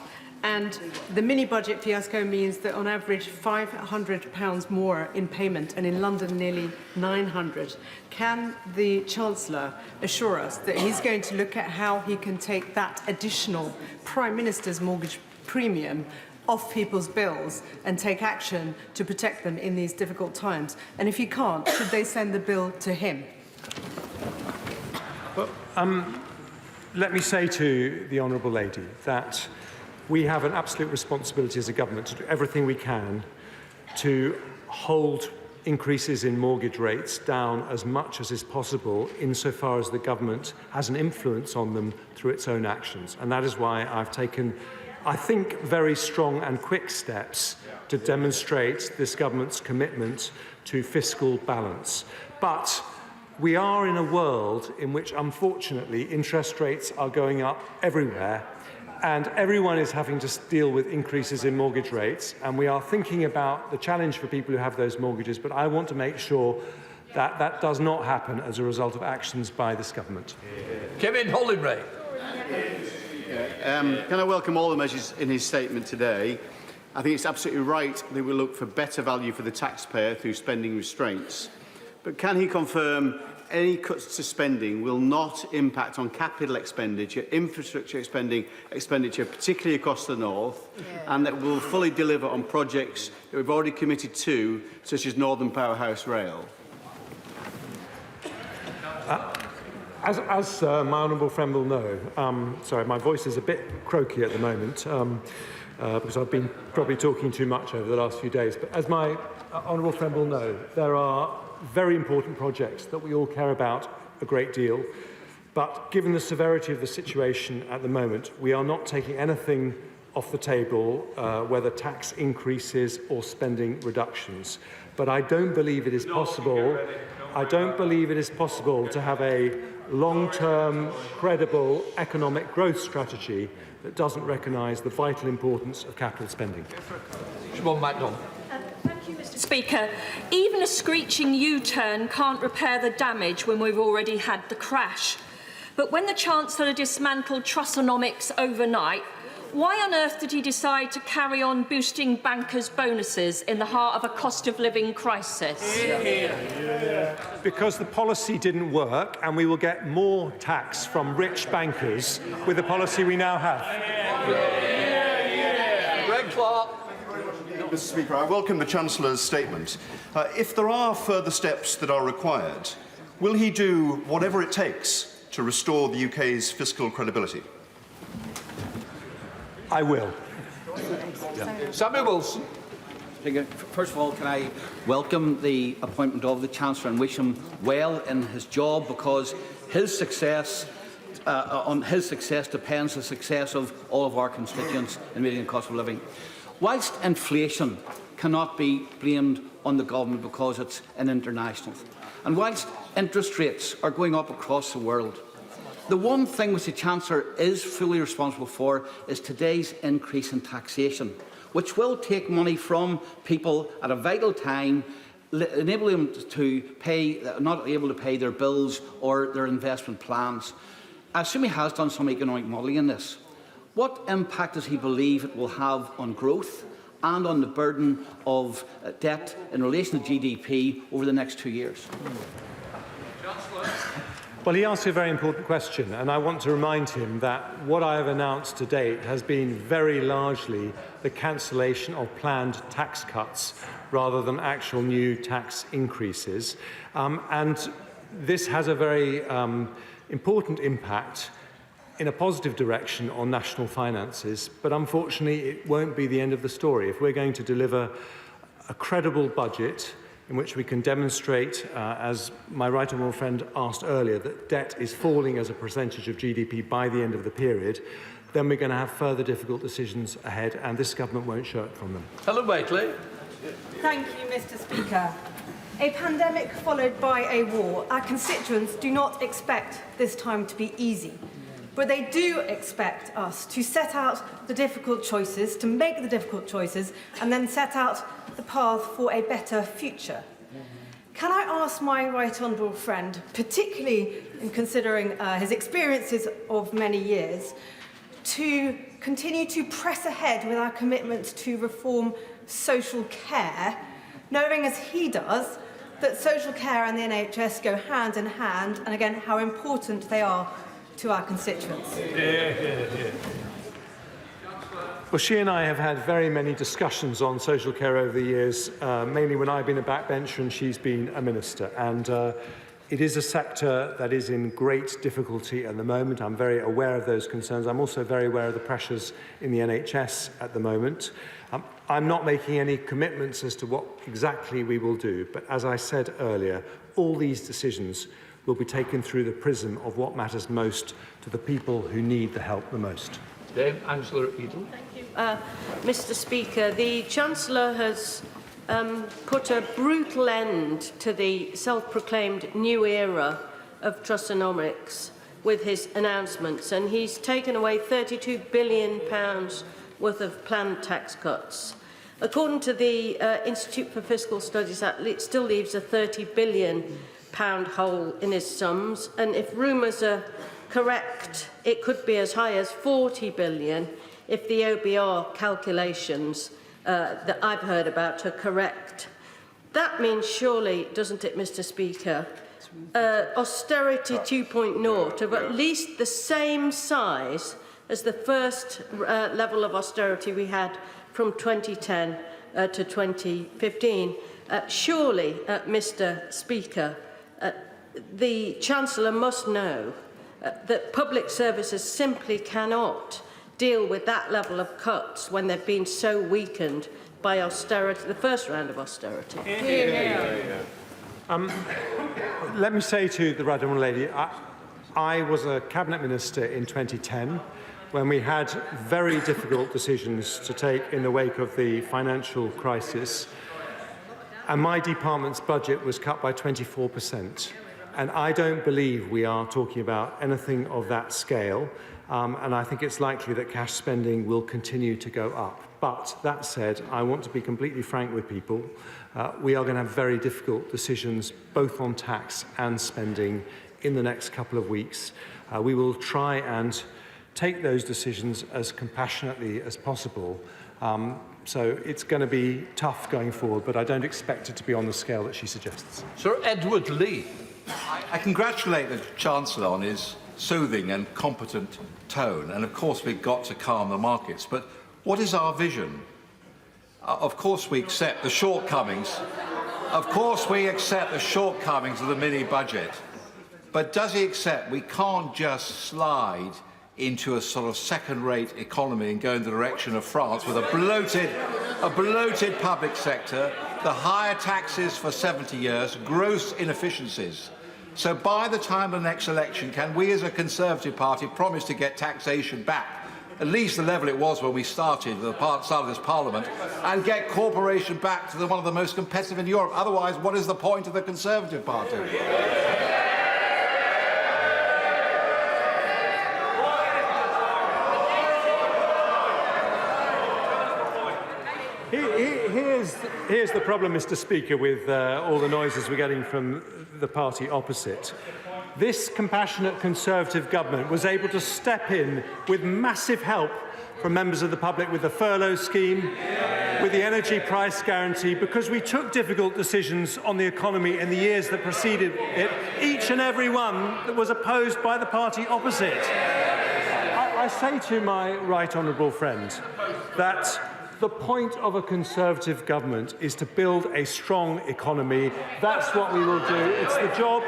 and the mini-budget fiasco means that on average £500 more in payment, and in London nearly 900. Can the Chancellor assure us that he's going to look at how he can take that additional Prime Minister's mortgage premium off people's bills and take action to protect them in these difficult times? And if he can't, should they send the bill to him? Well, let me say to the Honourable Lady that we have an absolute responsibility as a government to do everything we can to hold increases in mortgage rates down as much as is possible insofar as the government has an influence on them through its own actions. And that is why I've taken, I think, very strong and quick steps to demonstrate this government's commitment to fiscal balance. But we are in a world in which, unfortunately, interest rates are going up everywhere, and everyone is having to deal with increases in mortgage rates, and we are thinking about the challenge for people who have those mortgages, but I want to make sure that that does not happen as a result of actions by this government. Kevin Hollingray. Can I welcome all the measures in his statement today? I think it's absolutely right that we look for better value for the taxpayer through spending restraints. But can he confirm any cuts to spending will not impact on capital expenditure, infrastructure expenditure, particularly across the north, and that will fully deliver on projects that we've already committed to, such as Northern Powerhouse Rail? As my honourable friend will know, sorry, my voice is a bit croaky at the moment because I've been probably talking too much over the last few days. But as my honourable friend will know, there are very important projects that we all care about a great deal. But given the severity of the situation at the moment, we are not taking anything off the table, whether tax increases or spending reductions. But I don't believe it is possible. I don't believe it is possible to have a long-term, credible economic growth strategy that doesn't recognise the vital importance of capital spending. Siobhan MacDonald. Thank you, Mr. Speaker. Even a screeching U-turn can't repair the damage when we've already had the crash. But when the Chancellor dismantled Trussonomics overnight, why on earth did he decide to carry on boosting bankers' bonuses in the heart of a cost-of-living crisis? Because the policy didn't work, and we will get more tax from rich bankers with the policy we now have. Greg Clark. Mr. Speaker, I welcome the Chancellor's statement. If there are further steps that are required, will he do whatever it takes to restore the UK's fiscal credibility? I will. Samuel Wilson. Speaker, first of all, can I welcome the appointment of the Chancellor and wish him well in his job, because his success depends on the success of all of our constituents in meeting the cost of living. Whilst inflation cannot be blamed on the government because it's an international, and whilst interest rates are going up across the world, the one thing which the Chancellor is fully responsible for is today's increase in taxation, which will take money from people at a vital time, enabling them to not able to pay their bills or their investment plans. I assume he has done some economic modelling in this. What impact does he believe it will have on growth and on the burden of debt in relation to GDP over the next 2 years? Well, he asked a very important question, and I want to remind him that what I have announced to date has been very largely the cancellation of planned tax cuts rather than actual new tax increases. And this has a very important impact in a positive direction on national finances, but unfortunately it won't be the end of the story. If we're going to deliver a credible budget in which we can demonstrate, as my right honourable friend asked earlier, that debt is falling as a percentage of GDP by the end of the period, then we're going to have further difficult decisions ahead, and this government won't shirk from them. Helen Waitley. Thank you, Mr. Speaker. A pandemic followed by a war. Our constituents do not expect this time to be easy, but they do expect us to set out the difficult choices, to make the difficult choices, and then set out the path for a better future. Can I ask my right honourable friend, particularly in considering his experiences of many years, to continue to press ahead with our commitment to reform social care, knowing as he does that social care and the NHS go hand in hand, and again how important they are to our constituents? Well, she and I have had very many discussions on social care over the years, mainly when I've been a backbencher and she's been a minister. And it is a sector that is in great difficulty at the moment. I'm very aware of those concerns. I'm also very aware of the pressures in the NHS at the moment. I'm not making any commitments as to what exactly we will do, but as I said earlier, all these decisions will be taken through the prism of what matters most to the people who need the help the most. Angela Edel. Thank you. Mr. Speaker, the Chancellor has put a brutal end to the self-proclaimed new era of Trussonomics with his announcements, and he's taken away £32 billion worth of planned tax cuts. According to the Institute for Fiscal Studies, that still leaves a £30 billion hole in his sums, and if rumours are correct, it could be as high as £40 billion if the OBR calculations that I've heard about are correct. That means surely, doesn't it, Mr. Speaker, austerity 2.0 of at least the same size as the first level of austerity we had from 2010 to 2015. Surely, Mr. Speaker, the Chancellor must know that public services simply cannot deal with that level of cuts when they've been so weakened by austerity, the first round of austerity. Let me say to the right honourable lady, I was a cabinet minister in 2010 when we had very difficult decisions to take in the wake of the financial crisis, and my department's budget was cut by 24%. And I don't believe we are talking about anything of that scale, and I think it's likely that cash spending will continue to go up. But that said, I want to be completely frank with people. We are going to have very difficult decisions, both on tax and spending, in the next couple of weeks. We will try and take those decisions as compassionately as possible. So it's going to be tough going forward, but I don't expect it to be on the scale that she suggests. Sir Edward Lee. I congratulate the Chancellor on his soothing and competent tone, and of course we've got to calm the markets, but what is our vision? Of course we accept the shortcomings. Of course we accept the shortcomings of the mini-budget, but does he accept we can't just slide into a sort of second-rate economy and go in the direction of France with a bloated public sector, the higher taxes for 70 years, gross inefficiencies. So by the time of the next election, can we as a Conservative Party promise to get taxation back, at least the level it was when we started this Parliament, and get corporation back to one of the most competitive in Europe? Otherwise, what is the point of the Conservative Party? Here's the problem, Mr. Speaker, with all the noises we're getting from the party opposite. This compassionate Conservative government was able to step in with massive help from members of the public with the furlough scheme, with the energy price guarantee, because we took difficult decisions on the economy in the years that preceded it, each and every one that was opposed by the party opposite. I say to my right honourable friend that the point of a Conservative government is to build a strong economy. That's what we will do. It's the job.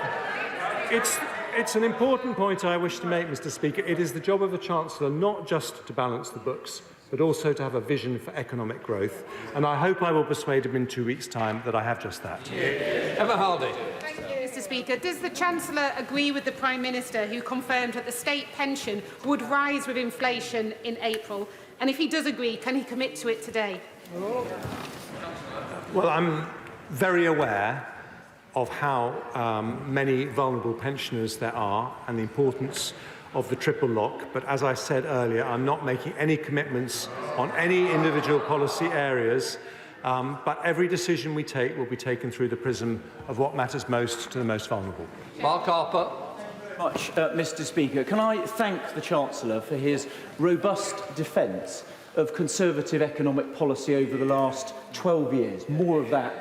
It's an important point I wish to make, Mr. Speaker. It is the job of the Chancellor not just to balance the books, but also to have a vision for economic growth. And I hope I will persuade him in 2 weeks' time that I have just that. Emma Hardy. Thank you, Mr. Speaker. Does the Chancellor agree with the Prime Minister, who confirmed that the state pension would rise with inflation in April? And if he does agree, can he commit to it today? Well, I'm very aware of how many vulnerable pensioners there are and the importance of the triple lock. But as I said earlier, I'm not making any commitments on any individual policy areas, but every decision we take will be taken through the prism of what matters most to the most vulnerable. Mark Harper. Mr. Speaker, can I thank the Chancellor for his robust defence of Conservative economic policy over the last 12 years. More of that,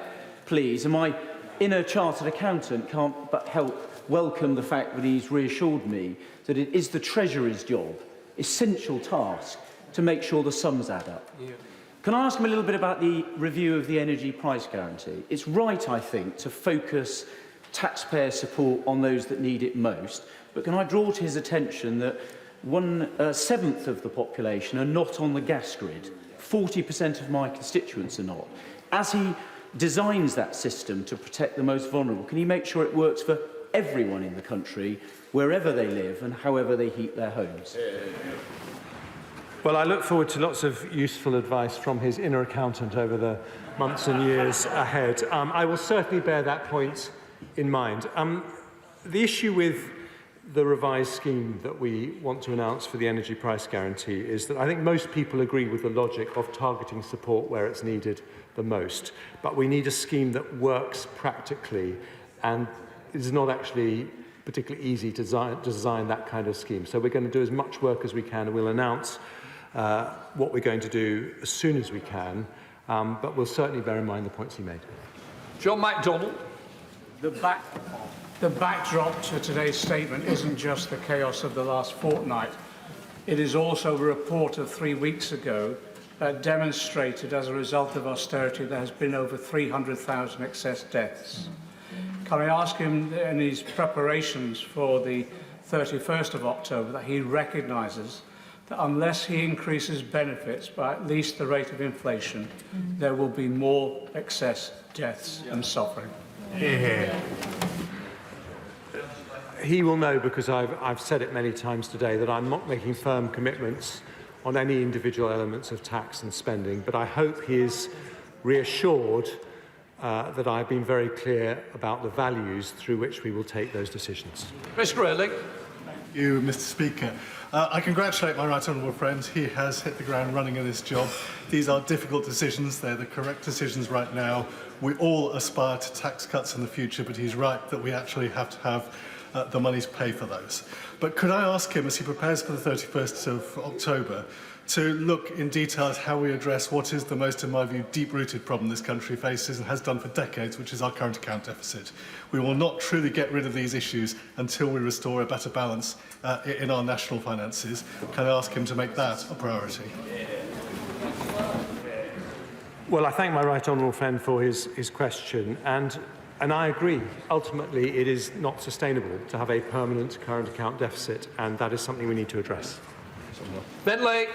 please. And my inner chartered accountant can't but help welcome the fact that he's reassured me that it is the Treasury's job, essential task, to make sure the sums add up. Yeah. Can I ask him a little bit about the review of the energy price guarantee? It's right, I think, to focus taxpayer support on those that need it most, but can I draw to his attention that 1/7 of the population are not on the gas grid. 40% of my constituents are not. As he designs that system to protect the most vulnerable, can he make sure it works for everyone in the country, wherever they live and however they heat their homes? Well, I look forward to lots of useful advice from his inner accountant over the months and years ahead. I will certainly bear that point in mind. The issue with the revised scheme that we want to announce for the energy price guarantee is that I think most people agree with the logic of targeting support where it's needed the most. But we need a scheme that works practically, and it is not actually particularly easy to design that kind of scheme. So we're going to do as much work as we can, and we'll announce what we're going to do as soon as we can, but we'll certainly bear in mind the points he made. John MacDonald. The backdrop to today's statement isn't just the chaos of the last fortnight. It is also a report of 3 weeks ago that demonstrated, as a result of austerity, there has been over 300,000 excess deaths. Can I ask him in his preparations for the 31st of October that he recognises that unless he increases benefits by at least the rate of inflation, there will be more excess deaths and suffering? Yeah. He will know, because I've said it many times today, that I'm not making firm commitments on any individual elements of tax and spending, but I hope he is reassured that I've been very clear about the values through which we will take those decisions. Mr. Ehrlich. Thank you, Mr. Speaker. I congratulate my right honourable friend. He has hit the ground running in this job. These are difficult decisions. They're the correct decisions right now. We all aspire to tax cuts in the future, but he's right that we actually have to have the money to pay for those. But could I ask him, as he prepares for the 31st of October, to look in detail at how we address what is the most, in my view, deep-rooted problem this country faces and has done for decades, which is our current account deficit. We will not truly get rid of these issues until we restore a better balance in our national finances. Can I ask him to make that a priority? Well, I thank my right honourable friend for his question, and I agree. Ultimately, it is not sustainable to have a permanent current account deficit, and that is something we need to address. Bentley.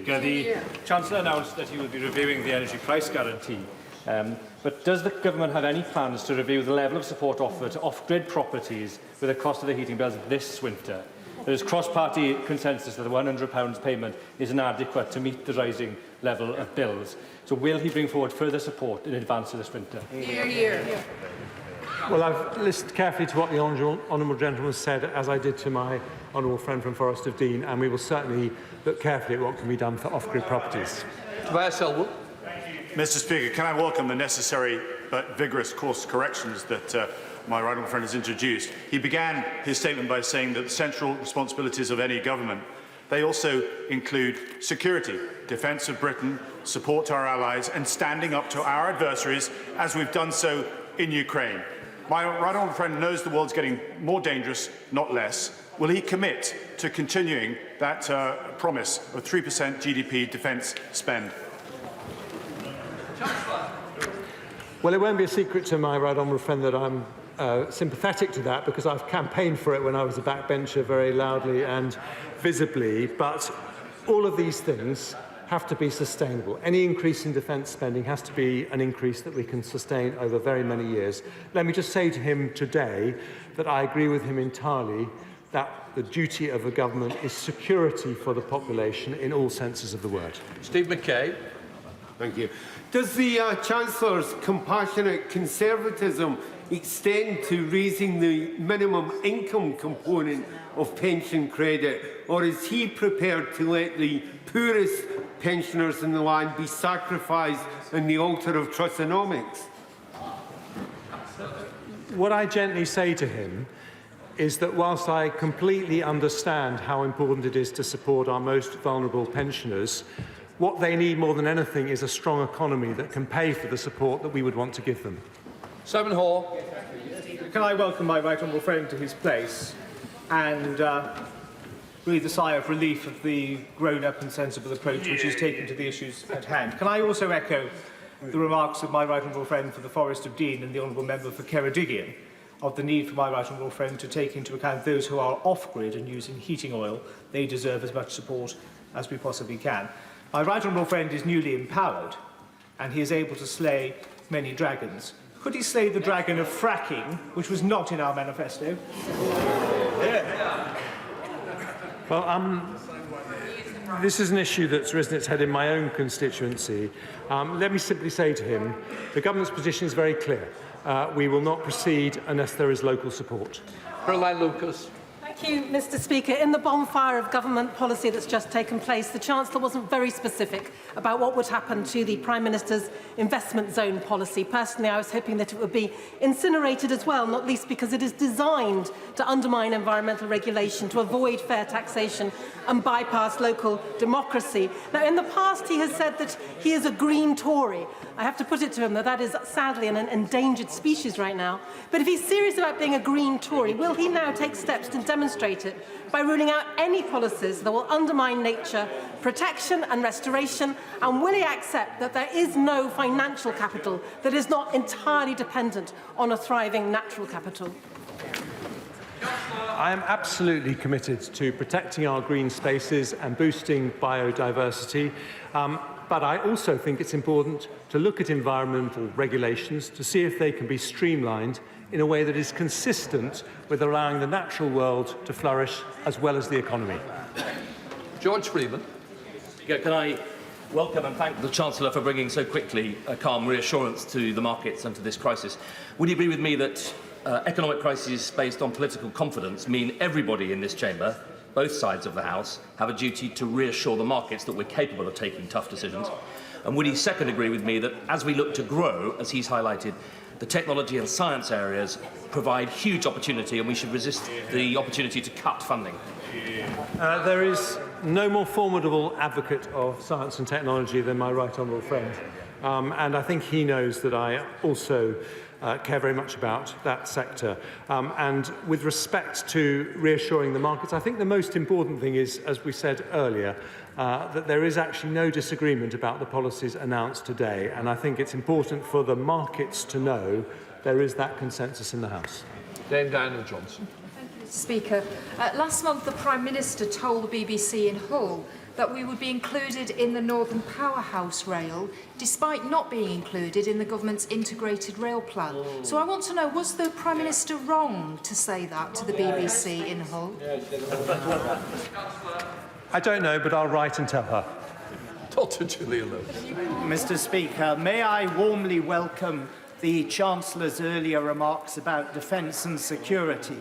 The Chancellor announced that he will be reviewing the energy price guarantee. But does the government have any plans to review the level of support offered to off-grid properties with the cost of the heating bills this winter? There is cross-party consensus that the £100 payment is inadequate to meet the rising level of bills. So will he bring forward further support in advance of this winter? Well, I've listened carefully to what the honourable gentleman said, as I did to my honourable friend from Forest of Dean, and we will certainly look carefully at what can be done for off-grid properties. Mr. Speaker, can I welcome the necessary but vigorous course corrections that my right honourable friend has introduced? He began his statement by saying that the central responsibilities of any government, they also include security, defence of Britain, support to our allies, and standing up to our adversaries, as we've done so in Ukraine. My right honourable friend knows the world's getting more dangerous, not less. Will he commit to continuing that promise of 3% GDP defence spend? Well, it won't be a secret to my right honourable friend that I'm sympathetic to that, because I've campaigned for it when I was a backbencher very loudly and visibly. But all of these things have to be sustainable. Any increase in defence spending has to be an increase that we can sustain over very many years. Let me just say to him today that I agree with him entirely that the duty of a government is security for the population in all senses of the word. Steve McKay. Thank you. Does the Chancellor's compassionate conservatism extend to raising the minimum income component of pension credit, or is he prepared to let the poorest pensioners in the land be sacrificed on the altar of Trussonomics? What I gently say to him is that whilst I completely understand how important it is to support our most vulnerable pensioners, what they need more than anything is a strong economy that can pay for the support that we would want to give them. Simon Hall. Can I welcome my right honourable friend to his place and breathe a sigh of relief of the grown-up and sensible approach which he's taken to the issues at hand. Can I also echo the remarks of my right honourable friend for the Forest of Dean and the honourable member for Ceredigion of the need for my right honourable friend to take into account those who are off-grid and using heating oil. They deserve as much support as we possibly can. My right honourable friend is newly empowered and he is able to slay many dragons. Could he slay the dragon of fracking, which was not in our manifesto? Well, this is an issue that's risen its head in my own constituency. Let me simply say to him, the government's position is very clear. We will not proceed unless there is local support. Caroline Lucas. Thank you, Mr. Speaker. In the bonfire of government policy that's just taken place, the Chancellor wasn't very specific about what would happen to the Prime Minister's investment zone policy. Personally, I was hoping that it would be incinerated as well, not least because it is designed to undermine environmental regulation, to avoid fair taxation and bypass local democracy. Now, in the past, he has said that he is a green Tory. I have to put it to him that that is sadly an endangered species right now. But if he's serious about being a green Tory, will he now take steps to demonstrate it by ruling out any policies that will undermine nature, protection and restoration, and will he accept that there is no financial capital that is not entirely dependent on a thriving natural capital? I am absolutely committed to protecting our green spaces and boosting biodiversity. But I also think it's important to look at environmental regulations to see if they can be streamlined in a way that is consistent with allowing the natural world to flourish as well as the economy. George Freeman. Can I welcome and thank the Chancellor for bringing so quickly a calm reassurance to the markets and to this crisis. Would you agree with me that economic crises based on political confidence mean everybody in this chamber, both sides of the House, have a duty to reassure the markets that we're capable of taking tough decisions? And would he second agree with me that as we look to grow, as he's highlighted, the technology and science areas provide huge opportunity and we should resist the opportunity to cut funding? There is no more formidable advocate of science and technology than my right honourable friend. And I think he knows that I also care very much about that sector. And with respect to reassuring the markets, I think the most important thing is, as we said earlier, that there is actually no disagreement about the policies announced today. And I think it's important for the markets to know there is that consensus in the House. Dame Diana Johnson. Thank you, Mr. Speaker. Last month, the Prime Minister told the BBC in Hull that we would be included in the Northern Powerhouse rail, despite not being included in the government's integrated rail plan. So I want to know, was the Prime Minister wrong to say that to the BBC in Hull? I don't know, but I'll write and tell her. Dr. Julian Lewis. Mr. Speaker, may I warmly welcome the Chancellor's earlier remarks about defence and security.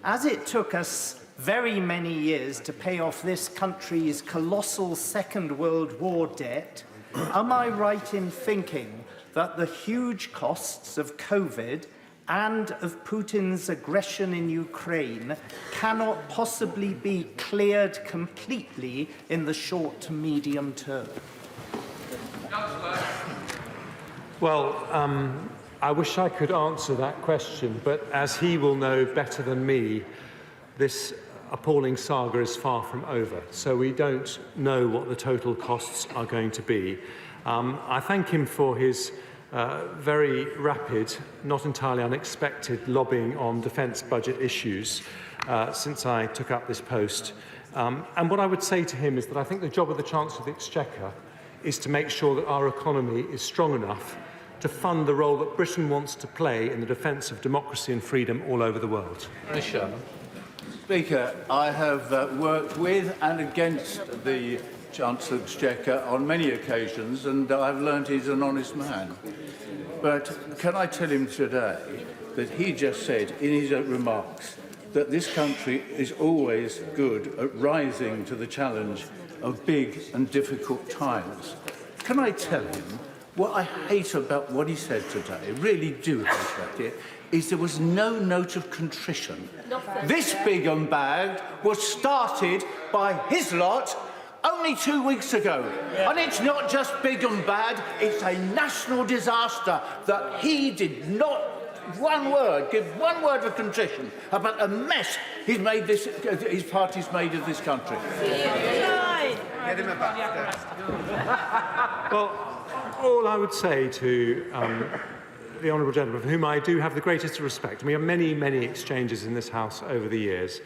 As it took us very many years to pay off this country's colossal Second World War debt, am I right in thinking that the huge costs of COVID and of Putin's aggression in Ukraine cannot possibly be cleared completely in the short to medium term? Well, I wish I could answer that question, but as he will know better than me, this appalling saga is far from over, so we don't know what the total costs are going to be. I thank him for his very rapid, not entirely unexpected lobbying on defence budget issues since I took up this post. And what I would say to him is that I think the job of the Chancellor of the Exchequer is to make sure that our economy is strong enough to fund the role that Britain wants to play in the defence of democracy and freedom all over the world. Speaker, I have worked with and against the Chancellor of the Exchequer on many occasions, and I've learned he's an honest man. But can I tell him today that he just said in his remarks that this country is always good at rising to the challenge of big and difficult times. Can I tell him what I hate about what he said today, really do hate about it, is there was no note of contrition. This big and bad was started by his lot only 2 weeks ago. And it's not just big and bad, it's a national disaster that he did not give one word of contrition about the mess his party's made of this country. Well, all I would say to the honourable gentleman, for whom I do have the greatest respect, and we have many, many exchanges in this House over the years,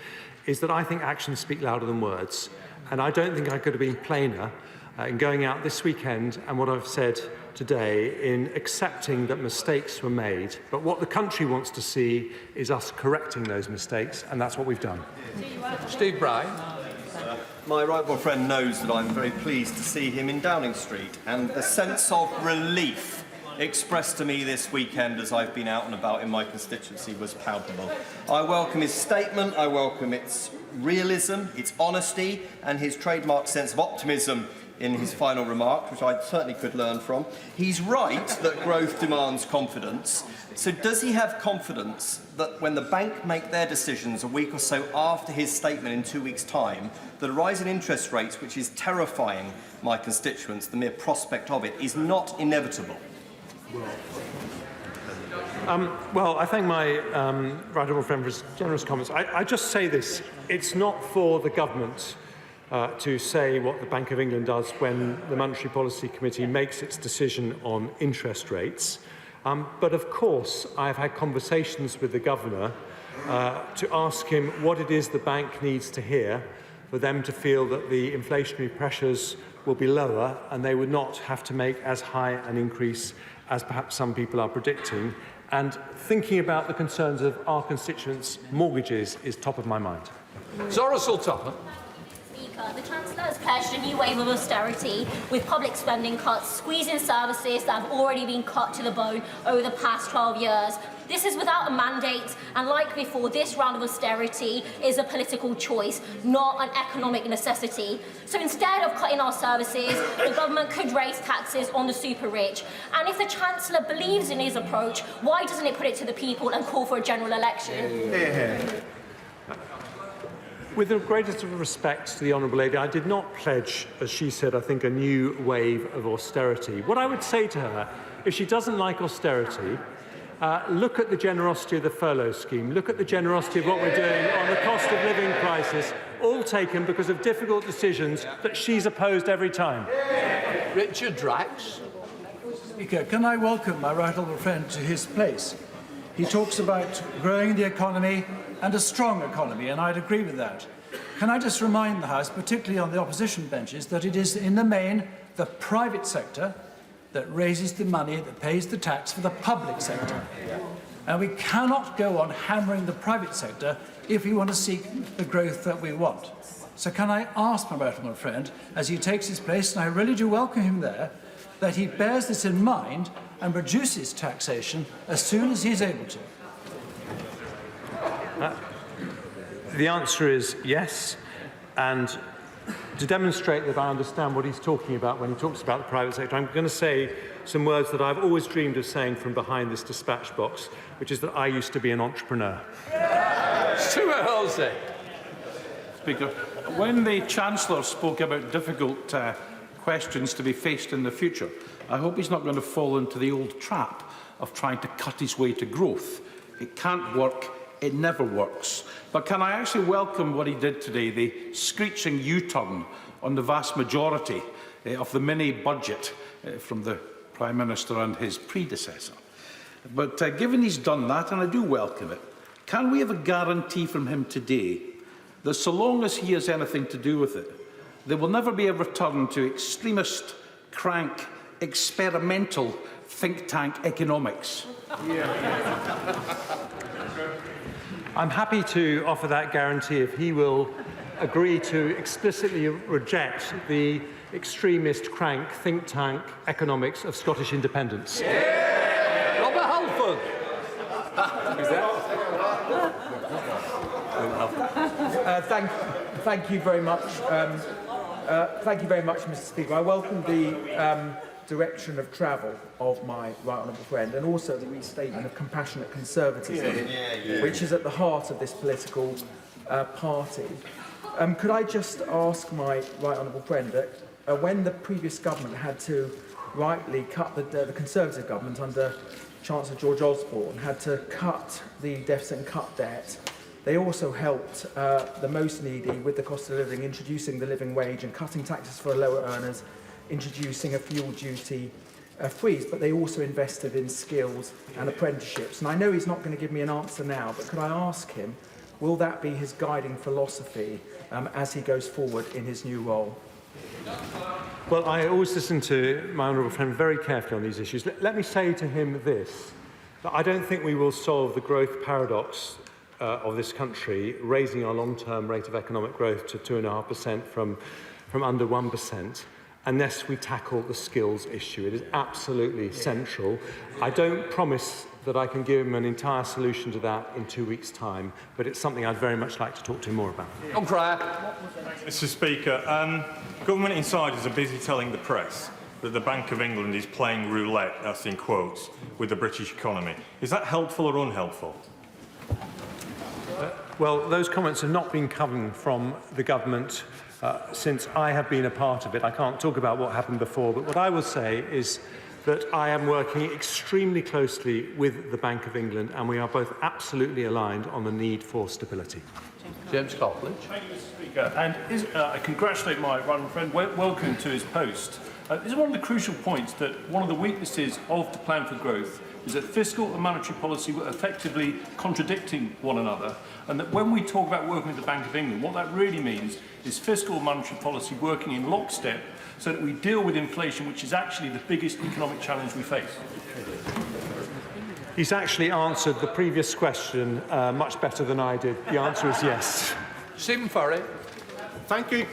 is that I think actions speak louder than words. And I don't think I could have been plainer in going out this weekend and what I've said today in accepting that mistakes were made. But what the country wants to see is us correcting those mistakes, and that's what we've done. Steve Bryan. My right friend knows that I'm very pleased to see him in Downing Street, and the sense of relief expressed to me this weekend as I've been out and about in my constituency was palpable. I welcome his statement, I welcome its realism, its honesty, and his trademark sense of optimism in his final remark, which I certainly could learn from. He's right that growth demands confidence. So does he have confidence that when the bank make their decisions a week or so after his statement in 2 weeks' time, that a rise in interest rates, which is terrifying my constituents, the mere prospect of it, is not inevitable? Well, I thank my right honourable friend for his generous comments. I just say this. It's not for the government to say what the Bank of England does when the Monetary Policy Committee makes its decision on interest rates. But of course, I've had conversations with the Governor to ask him what it is the bank needs to hear for them to feel that the inflationary pressures will be lower and they would not have to make as high an increase as perhaps some people are predicting. And thinking about the concerns of our constituents' mortgages is top of my mind. Zora Sultana. The Chancellor has pledged a new wave of austerity with public spending cuts, squeezing services that have already been cut to the bone over the past 12 years. This is without a mandate, and like before, this round of austerity is a political choice, not an economic necessity. So instead of cutting our services, the government could raise taxes on the super rich. And if the Chancellor believes in his approach, why doesn't it put it to the people and call for a general election? With the greatest of respect to the Honourable Lady, I did not pledge, as she said, I think, a new wave of austerity. What I would say to her, if she doesn't like austerity, look at the generosity of the furlough scheme, look at the generosity of what we're doing on the cost of living crisis, all taken because of difficult decisions that she's opposed every time. Richard Drax. Speaker, can I welcome my right honourable friend to his place? He talks about growing the economy and a strong economy, and I'd agree with that. Can I just remind the House, particularly on the opposition benches, that it is in the main the private sector that raises the money, that pays the tax for the public sector. And we cannot go on hammering the private sector if we want to seek the growth that we want. So can I ask my right honourable friend, as he takes his place, and I really do welcome him there, that he bears this in mind and reduces taxation as soon as he is able to? The answer is yes, and to demonstrate that I understand what he's talking about when he talks about the private sector, I'm going to say some words that I've always dreamed of saying from behind this dispatch box, which is that I used to be an entrepreneur. Stuart Halsey. Speaker, when the Chancellor spoke about difficult questions to be faced in the future, I hope he's not going to fall into the old trap of trying to cut his way to growth. It can't work. It never works. But can I actually welcome what he did today, the screeching U-turn on the vast majority of the mini-budget from the Prime Minister and his predecessor. But given he's done that, and I do welcome it, can we have a guarantee from him today that so long as he has anything to do with it, there will never be a return to extremist, crank, experimental think tank economics? I'm happy to offer that guarantee if he will agree to explicitly reject the extremist crank think tank economics of Scottish independence. Robert Halford. thank you very much. Thank you very much, Mr. Speaker. I welcome the direction of travel of my right honourable friend, and also the restatement of compassionate conservatism, which is at the heart of this political party. Could I just ask my right honourable friend that when the previous government had to rightly cut the Conservative government under Chancellor George Osborne had to cut the deficit and cut debt, they also helped the most needy with the cost of living, introducing the living wage and cutting taxes for lower earners, introducing a fuel duty freeze, but they also invested in skills and apprenticeships. And I know he's not going to give me an answer now, but could I ask him, will that be his guiding philosophy as he goes forward in his new role? Well, I always listen to my honourable friend very carefully on these issues. Let me say to him this, that I don't think we will solve the growth paradox of this country, raising our long-term rate of economic growth to 2.5% from under 1%, unless we tackle the skills issue. It is absolutely central. I don't promise that I can give him an entire solution to that in 2 weeks' time, but it's something I'd very much like to talk to him more about. On Crier. Mr. Speaker, government insiders are busy telling the press that the Bank of England is playing roulette, that's in quotes, with the British economy. Is that helpful or unhelpful? Well, those comments have not been coming from the government since I have been a part of it. I can't talk about what happened before, but what I will say is that I am working extremely closely with the Bank of England, and we are both absolutely aligned on the need for stability. James Cockledge. Thank you, Mr. Speaker. And I congratulate my right honourable friend. Welcome to his post. This is one of the crucial points that one of the weaknesses of the plan for growth is that fiscal and monetary policy were effectively contradicting one another, and that when we talk about working with the Bank of England, what that really means is fiscal and monetary policy working in lockstep so that we deal with inflation, which is actually the biggest economic challenge we face. He's actually answered the previous question much better than I did. The answer is yes. Stephen Furry. Thank you.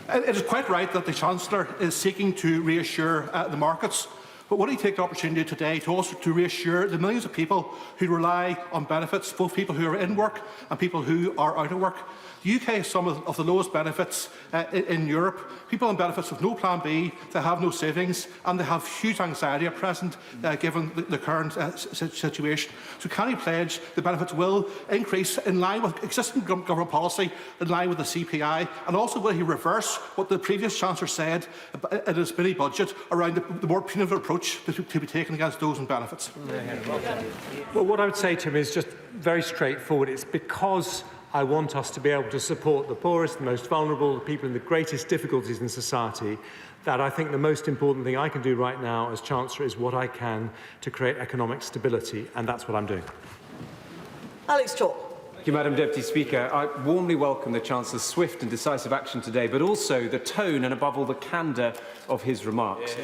It is quite right that the Chancellor is seeking to reassure the markets, but would he take the opportunity today to also to reassure the millions of people who rely on benefits, both people who are in work and people who are out of work? The UK has some of the lowest benefits in Europe. People on benefits have no plan B, they have no savings, and they have huge anxiety at present given the current situation. So can he pledge the benefits will increase in line with existing government policy, in line with the CPI, and also will he reverse what the previous Chancellor said in his mini budget around the more punitive approach to be taken against those on benefits? Well, what I would say to him is just very straightforward. It's because I want us to be able to support the poorest, the most vulnerable, the people in the greatest difficulties in society, that I think the most important thing I can do right now as Chancellor is what I can to create economic stability, and that's what I'm doing. Alex Chalk. Thank you, Madam Deputy Speaker. I warmly welcome the Chancellor's swift and decisive action today, but also the tone and, above all, the candour of his remarks.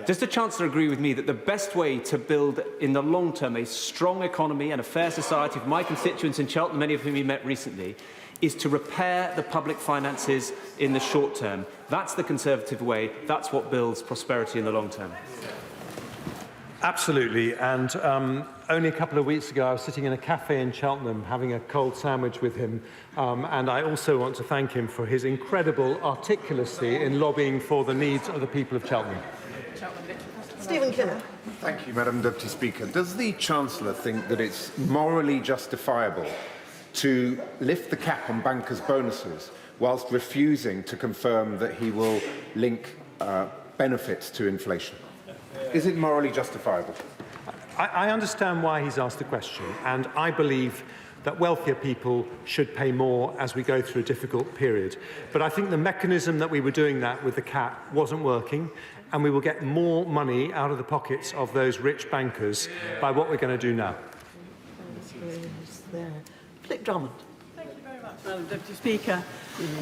Does the Chancellor agree with me that the best way to build, in the long term, a strong economy and a fair society for my constituents in Cheltenham, many of whom he met recently, is to repair the public finances in the short term? That's the Conservative way. That's what builds prosperity in the long term. Absolutely, and only a couple of weeks ago I was sitting in a cafe in Cheltenham having a cold sandwich with him, and I also want to thank him for his incredible articulacy in lobbying for the needs of the people of Cheltenham. Stephen Kinnock. Thank you, Madam Deputy Speaker. Does the Chancellor think that it's morally justifiable to lift the cap on bankers' bonuses whilst refusing to confirm that he will link benefits to inflation? Is it morally justifiable? I understand why he's asked the question, and I believe that wealthier people should pay more as we go through a difficult period. But I think the mechanism that we were doing that with the cap wasn't working, and we will get more money out of the pockets of those rich bankers by what we're going to do now. Philip Drummond. Madam Deputy Speaker,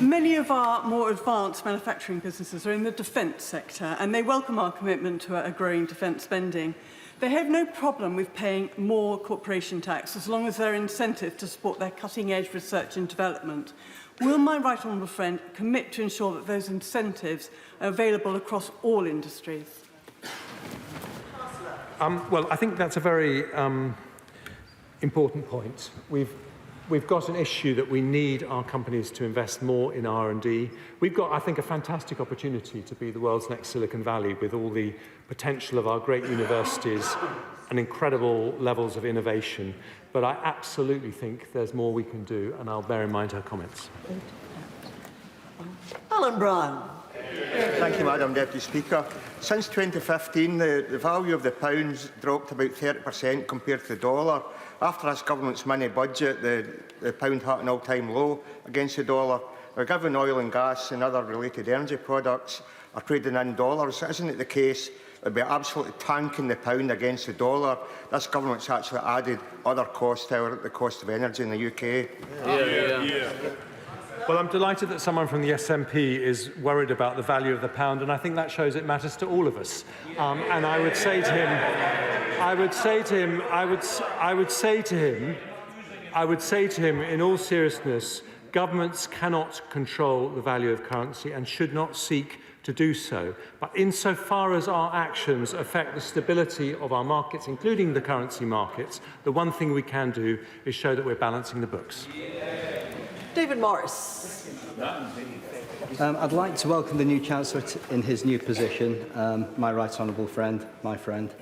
many of our more advanced manufacturing businesses are in the defence sector, and they welcome our commitment to a growing defence spending. They have no problem with paying more corporation tax as long as there are incentives to support their cutting-edge research and development. Will my right honourable friend commit to ensure that those incentives are available across all industries? Well, I think that's a very important point. We've got an issue that we need our companies to invest more in R&D. We've got, I think, a fantastic opportunity to be the world's next Silicon Valley with all the potential of our great universities and incredible levels of innovation. But I absolutely think there's more we can do, and I'll bear in mind her comments. Alan Brown. Thank you, Madam Deputy Speaker. Since 2015, the value of the pound's dropped about 30% compared to the dollar. After this government's mini budget, the pound hit an all-time low against the dollar. Now, given oil and gas and other related energy products are trading in dollars, isn't it the case that we're absolutely tanking the pound against the dollar? This government's actually added other costs to the cost of energy in the UK. Well, I'm delighted that someone from the SNP is worried about the value of the pound, and I think that shows it matters to all of us. And I would say to him, in all seriousness, governments cannot control the value of currency and should not seek to do so. But insofar as our actions affect the stability of our markets, including the currency markets, the one thing we can do is show that we're balancing the books. David Morris. I'd like to welcome the new Chancellor in his new position, my right honourable friend, my friend.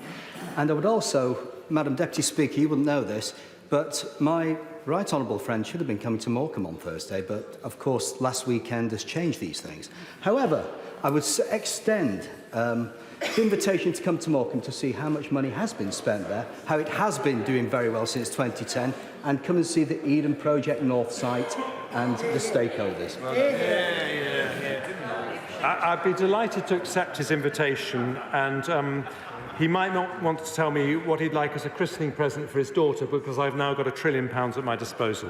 And I would also, Madam Deputy Speaker, you wouldn't know this, but my right honourable friend should have been coming to Morecambe on Thursday, but of course last weekend has changed these things. However, I would extend the invitation to come to Morecambe to see how much money has been spent there, how it has been doing very well since 2010, and come and see the Eden Project North site and the stakeholders. I'd be delighted to accept his invitation, and he might not want to tell me what he'd like as a christening present for his daughter, because I've now got £1 trillion at my disposal.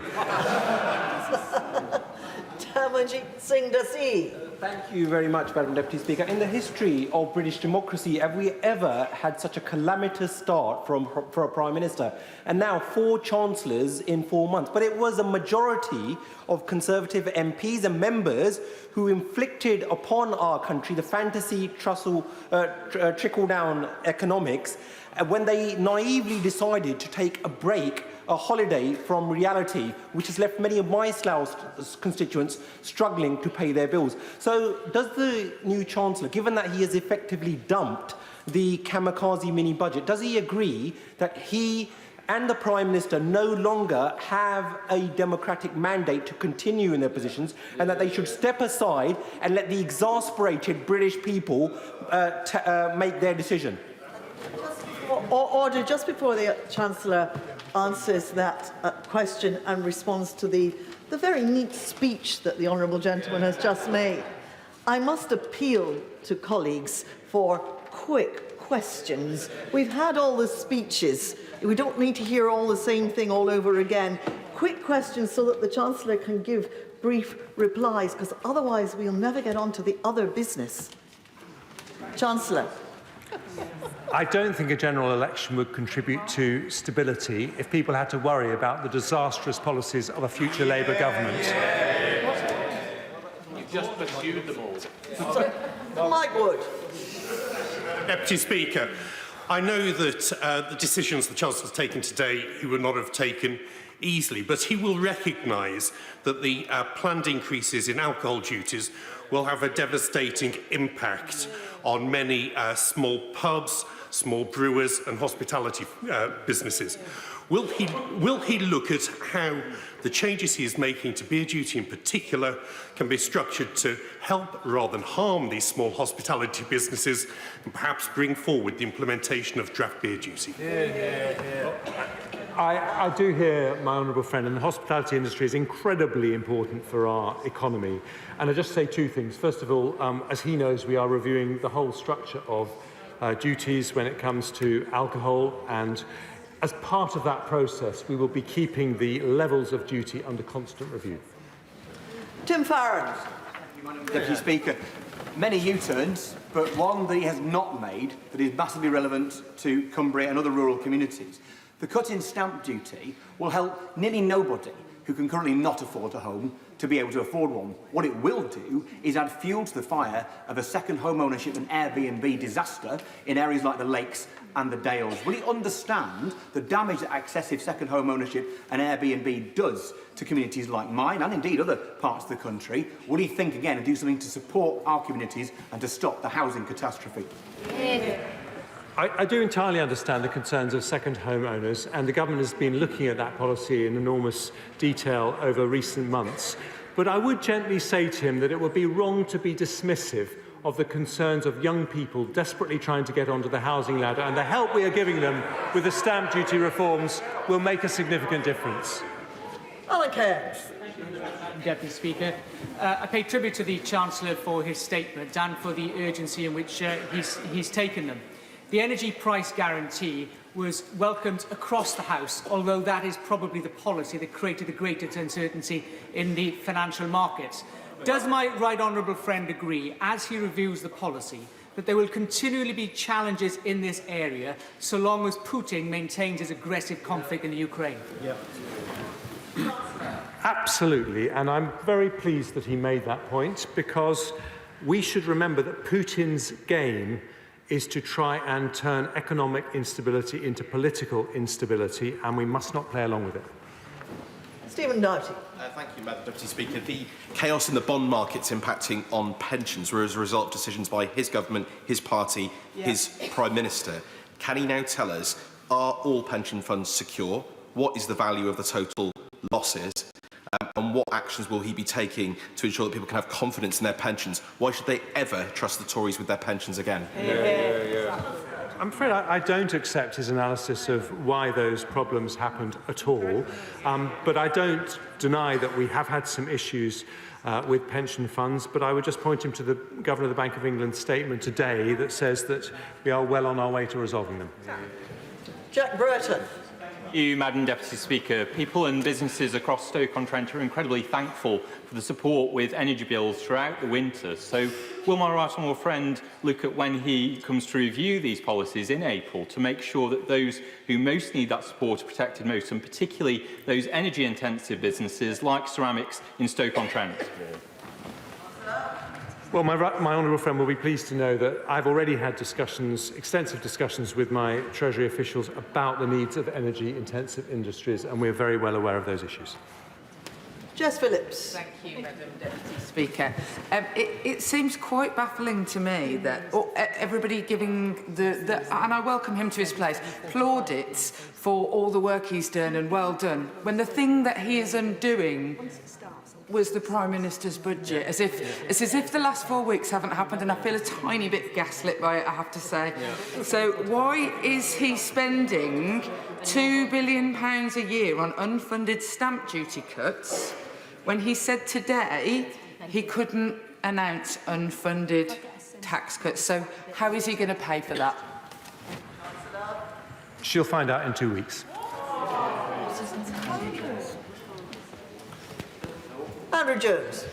Tamanjit Singh Dasi. Thank you very much, Madam Deputy Speaker. In the history of British democracy, have we ever had such a calamitous start for a Prime Minister? And now 4 Chancellors in 4 months. But it was a majority of Conservative MPs and members who inflicted upon our country the fantasy trickle-down economics when they naively decided to take a holiday from reality, which has left many of my Slough constituents struggling to pay their bills. So does the new Chancellor, given that he has effectively dumped the kamikaze mini-budget, does he agree that he and the Prime Minister no longer have a democratic mandate to continue in their positions, and that they should step aside and let the exasperated British people make their decision? Order, just before the Chancellor answers that question and responds to the very neat speech that the honourable gentleman has just made, I must appeal to colleagues for quick questions. We've had all the speeches. We don't need to hear all the same thing all over again. Quick questions so that the Chancellor can give brief replies, because otherwise we'll never get on to the other business. Chancellor. I don't think a general election would contribute to stability if people had to worry about the disastrous policies of a future Labour government. You've just pursued them all. Mike Wood. Deputy Speaker, I know that the decisions the Chancellor has taken today he would not have taken easily, but he will recognise that the planned increases in alcohol duties will have a devastating impact on many small pubs, small brewers and hospitality businesses. Will he look at how the changes he is making to beer duty in particular can be structured to help rather than harm these small hospitality businesses, and perhaps bring forward the implementation of draft beer duty? I do hear my honourable friend, and the hospitality industry is incredibly important for our economy. And I just say 2 things. First of all, as he knows, we are reviewing the whole structure of duties when it comes to alcohol, and as part of that process, we will be keeping the levels of duty under constant review. Tim Farron. Deputy Speaker, many U-turns, but one that he has not made that is massively relevant to Cumbria and other rural communities. The cut in stamp duty will help nearly nobody, who can currently not afford a home to be able to afford one. What it will do is add fuel to the fire of a second home ownership and Airbnb disaster in areas like the Lakes and the Dales. Will he understand the damage that excessive second home ownership and Airbnb does to communities like mine and indeed other parts of the country? Will he think again and do something to support our communities and to stop the housing catastrophe? I do entirely understand the concerns of second home owners, and the government has been looking at that policy in enormous detail over recent months. But I would gently say to him that it would be wrong to be dismissive of the concerns of young people desperately trying to get onto the housing ladder, and the help we are giving them with the stamp duty reforms will make a significant difference. Alan Cairns. Deputy Speaker, I pay tribute to the Chancellor for his statement and for the urgency in which he's taken them. The energy price guarantee was welcomed across the House, although that is probably the policy that created the greatest uncertainty in the financial markets. Does my right honourable friend agree, as he reviews the policy, that there will continually be challenges in this area so long as Putin maintains his aggressive conflict in the Ukraine? Absolutely, and I'm very pleased that he made that point, because we should remember that Putin's game is to try and turn economic instability into political instability, and we must not play along with it. Stephen Doughty. Thank you, Madam Deputy Speaker. The chaos in the bond markets impacting on pensions were as a result of decisions by his government, his party, his Prime Minister. Can he now tell us, are all pension funds secure? What is the value of the total losses? And what actions will he be taking to ensure that people can have confidence in their pensions? Why should they ever trust the Tories with their pensions again? I'm afraid I don't accept his analysis of why those problems happened at all. But I don't deny that we have had some issues with pension funds. But I would just point him to the Governor of the Bank of England's statement today that says that we are well on our way to resolving them. Jack Burton. Thank you, Madam Deputy Speaker. People and businesses across Stoke-on-Trent are incredibly thankful for the support with energy bills throughout the winter. So will my right honourable friend look at when he comes to review these policies in April to make sure that those who most need that support are protected most, and particularly those energy-intensive businesses like ceramics in Stoke-on-Trent? Well, my honourable friend will be pleased to know that I've already had discussions, extensive discussions with my Treasury officials about the needs of energy-intensive industries, and we're very well aware of those issues. Jess Phillips. Thank you, Madam Deputy Speaker. It seems quite baffling to me that everybody giving and I welcome him to his place, plaudits for all the work he's done and well done, when the thing that he is undoing was the Prime Minister's budget, as if the last 4 weeks haven't happened, and I feel a tiny bit gaslit by it, I have to say. So why is he spending £2 billion a year on unfunded stamp duty cuts when he said today he couldn't announce unfunded tax cuts? So how is he going to pay for that? She'll find out in 2 weeks. Andrew Jones.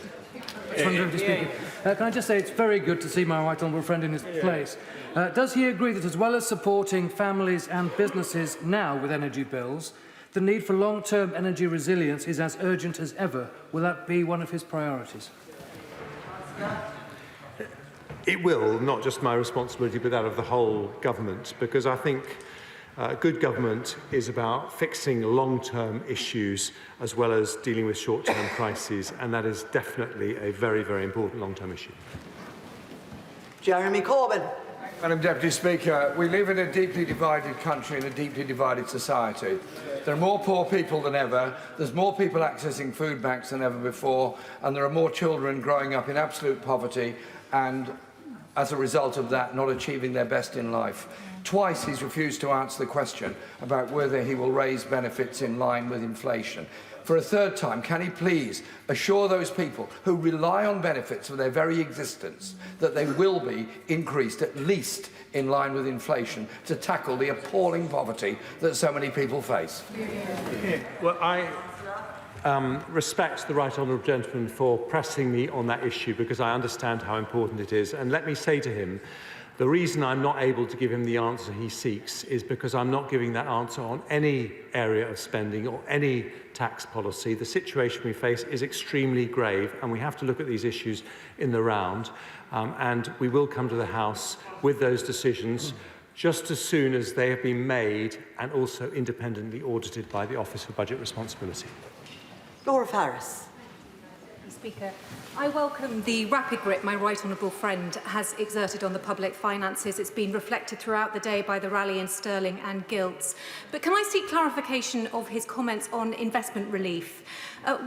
Can I just say it's very good to see my right honourable friend in his place. Does he agree that as well as supporting families and businesses now with energy bills, the need for long-term energy resilience is as urgent as ever? Will that be one of his priorities? It will, not just my responsibility, but that of the whole government, because I think good government is about fixing long-term issues as well as dealing with short-term crises, and that is definitely a very, very important long-term issue. Jeremy Corbyn. Madam Deputy Speaker, we live in a deeply divided country and a deeply divided society. There are more poor people than ever, there's more people accessing food banks than ever before, and there are more children growing up in absolute poverty and, as a result of that, not achieving their best in life. Twice he's refused to answer the question about whether he will raise benefits in line with inflation. For a third time, can he please assure those people who rely on benefits for their very existence that they will be increased at least in line with inflation to tackle the appalling poverty that so many people face? Well, I respect the right honourable gentleman for pressing me on that issue, because I understand how important it is. And let me say to him The reason I'm not able to give him the answer he seeks is because I'm not giving that answer on any area of spending or any tax policy. The situation we face is extremely grave, and we have to look at these issues in the round. And we will come to the House with those decisions just as soon as they have been made and also independently audited by the Office for Budget Responsibility. Laura Farris. Speaker, I welcome the rapid grip my right honourable friend has exerted on the public finances. It's been reflected throughout the day by the rally in sterling and gilts. But can I seek clarification of his comments on investment relief?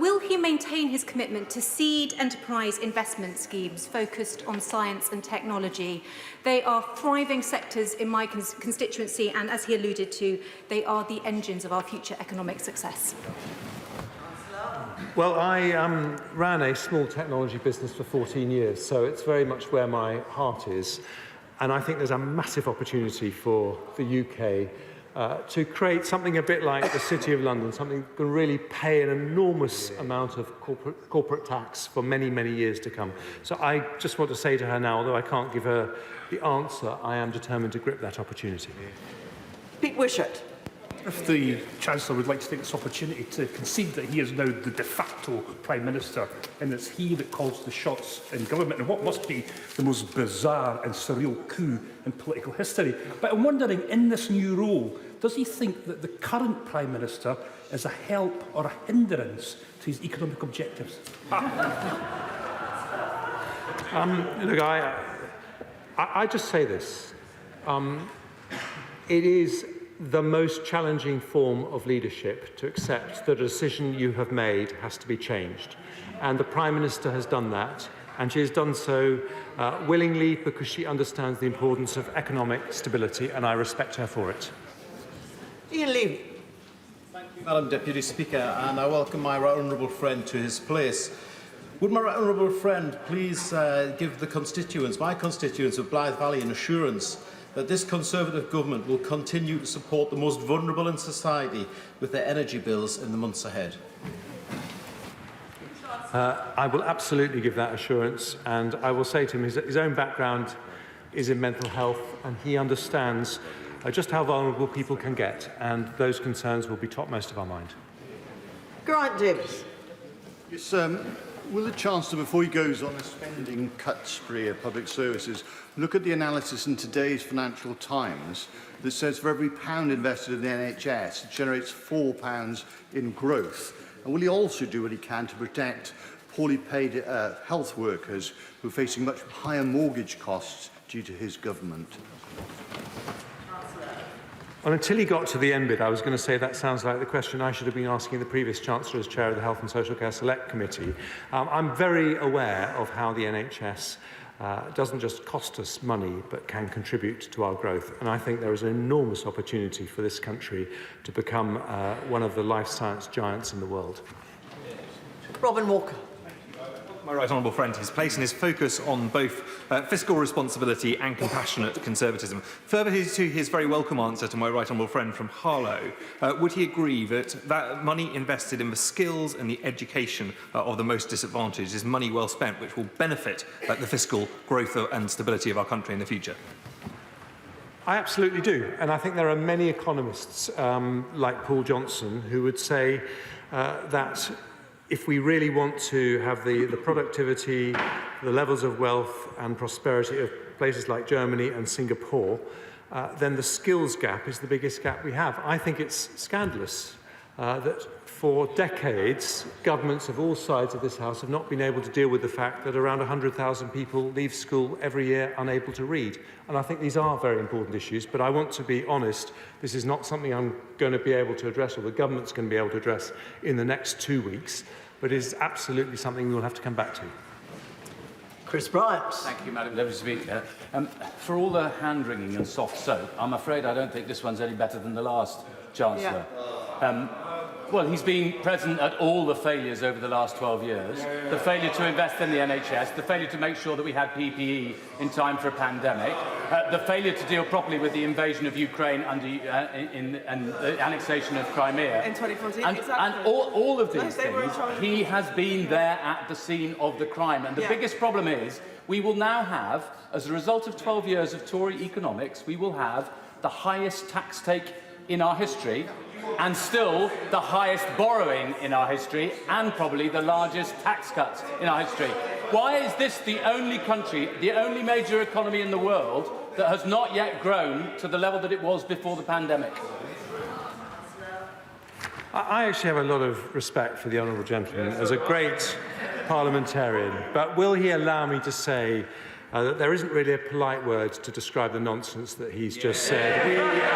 Will he maintain his commitment to seed enterprise investment schemes focused on science and technology? They are thriving sectors in my constituency, and as he alluded to, they are the engines of our future economic success. Well, I ran a small technology business for 14 years, so it's very much where my heart is. And I think there's a massive opportunity for the UK to create something a bit like the City of London, something that can really pay an enormous amount of corporate tax for many, many years to come. So I just want to say to her now, although I can't give her the answer, I am determined to grip that opportunity. Pete Wishart. If the Chancellor would like to take this opportunity to concede that he is now the de facto Prime Minister and it's he that calls the shots in government in what must be the most bizarre and surreal coup in political history. But I'm wondering, in this new role, does he think that the current Prime Minister is a help or a hindrance to his economic objectives? Look, I just say this. It is the most challenging form of leadership to accept that a decision you have made has to be changed. And the Prime Minister has done that, and she has done so willingly because she understands the importance of economic stability, and I respect her for it. Ian Levy. Thank you, Madam Deputy Speaker, and I welcome my right honourable friend to his place. Would my right honourable friend please give the constituents, my constituents of Blythe Valley, an assurance that this Conservative government will continue to support the most vulnerable in society with their energy bills in the months ahead? I will absolutely give that assurance, and I will say to him his own background is in mental health, and he understands just how vulnerable people can get, and those concerns will be topmost of our mind. Grant Davis. Yes, will the Chancellor, before he goes on a spending cut spree of public services, look at the analysis in today's Financial Times that says for every £1 invested in the NHS, it generates £4 in growth? And will he also do what he can to protect poorly paid health workers who are facing much higher mortgage costs due to his government? Well, until he got to the end bit, I was going to say that sounds like the question I should have been asking the previous Chancellor as Chair of the Health and Social Care Select Committee. I'm very aware of how the NHS doesn't just cost us money, but can contribute to our growth. And I think there is an enormous opportunity for this country to become one of the life science giants in the world. Robin Walker. My right honourable friend, his place and his focus on both fiscal responsibility and compassionate conservatism. Further to his very welcome answer to my right honourable friend from Harlow, would he agree that money invested in the skills and the education of the most disadvantaged is money well spent, which will benefit the fiscal growth and stability of our country in the future? I absolutely do. And I think there are many economists like Paul Johnson who would say that if we really want to have the productivity, the levels of wealth and prosperity of places like Germany and Singapore, then the skills gap is the biggest gap we have. I think it's scandalous that for decades, governments of all sides of this House have not been able to deal with the fact that around 100,000 people leave school every year unable to read. And I think these are very important issues, but I want to be honest, this is not something I'm going to be able to address, or the government's going to be able to address in the next 2 weeks, but it is absolutely something we'll have to come back to. Chris Bryant. Thank you, Madam Deputy Speaker. For all the hand-wringing and soft soap, I'm afraid I don't think this one's any better than the last Chancellor. Yeah. Well, he's been present at all the failures over the last 12 years. The failure to invest in the NHS, the failure to make sure that we had PPE in time for a pandemic, the failure to deal properly with the invasion of Ukraine and the annexation of Crimea. In 2014, and, exactly. And all of these things, he has been there at the scene of the crime. And the biggest problem is, We will now have, as a result of 12 years of Tory economics, we will have the highest tax take in our history, and still the highest borrowing in our history, and probably the largest tax cuts in our history. Why is this the only country, the only major economy in the world that has not yet grown to the level that it was before the pandemic? I actually have a lot of respect for the honourable gentleman as a great parliamentarian, but will he allow me to say that there isn't really a polite word to describe the nonsense that he's just said?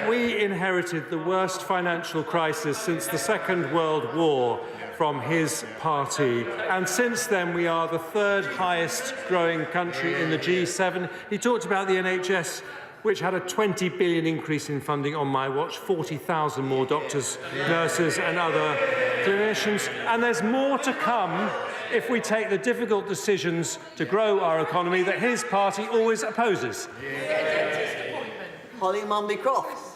We inherited the worst financial crisis since the Second World War from his party, and since then we are the third highest growing country in the G7. He talked about the NHS, which had a 20 billion increase in funding on my watch, 40,000 more doctors, nurses and other clinicians, and there's more to come if we take the difficult decisions to grow our economy that his party always opposes. Holly Momley-Croft.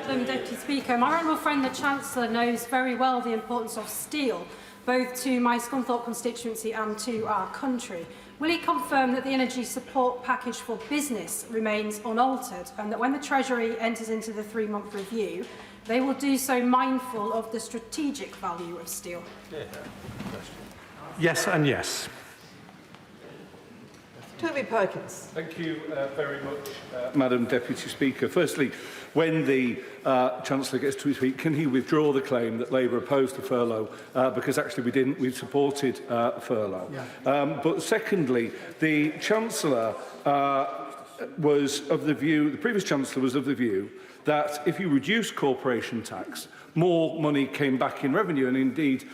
Deputy Speaker, my honourable friend the Chancellor knows very well the importance of steel, both to my Scunthorpe constituency and to our country. Will he confirm that the energy support package for business remains unaltered, and that when the Treasury enters into the 3-month review, they will do so mindful of the strategic value of steel? Yes and yes. Toby Perkins. Thank you very much, Madam Deputy Speaker. Firstly, when the Chancellor gets to speak, can he withdraw the claim that Labour opposed the furlough? Because actually we didn't. We supported furlough. Yeah. But secondly, the Chancellor was of the view, the previous Chancellor was of the view that if you reduce corporation tax, more money came back in revenue, and indeed,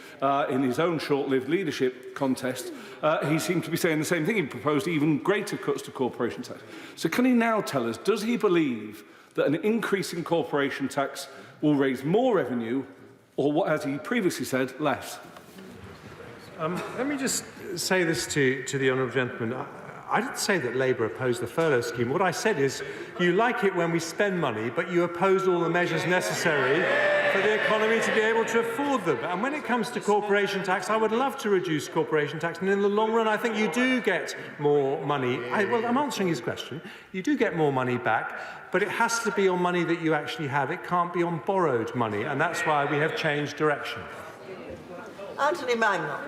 in his own short-lived leadership contest, he seemed to be saying the same thing. He proposed even greater cuts to corporation tax. So can he now tell us, does he believe that an increase in corporation tax will raise more revenue, or, what, as he previously said, less? Let me just say this to the honourable gentleman. I didn't say that Labour opposed the furlough scheme. What I said is, you like it when we spend money, but you oppose all the measures necessary for the economy to be able to afford them. And when it comes to corporation tax, I would love to reduce corporation tax. And in the long run, I think you do get more money. Well, I'm answering his question. You do get more money back, but it has to be on money that you actually have. It can't be on borrowed money. And that's why we have changed direction. Anthony Mangnall.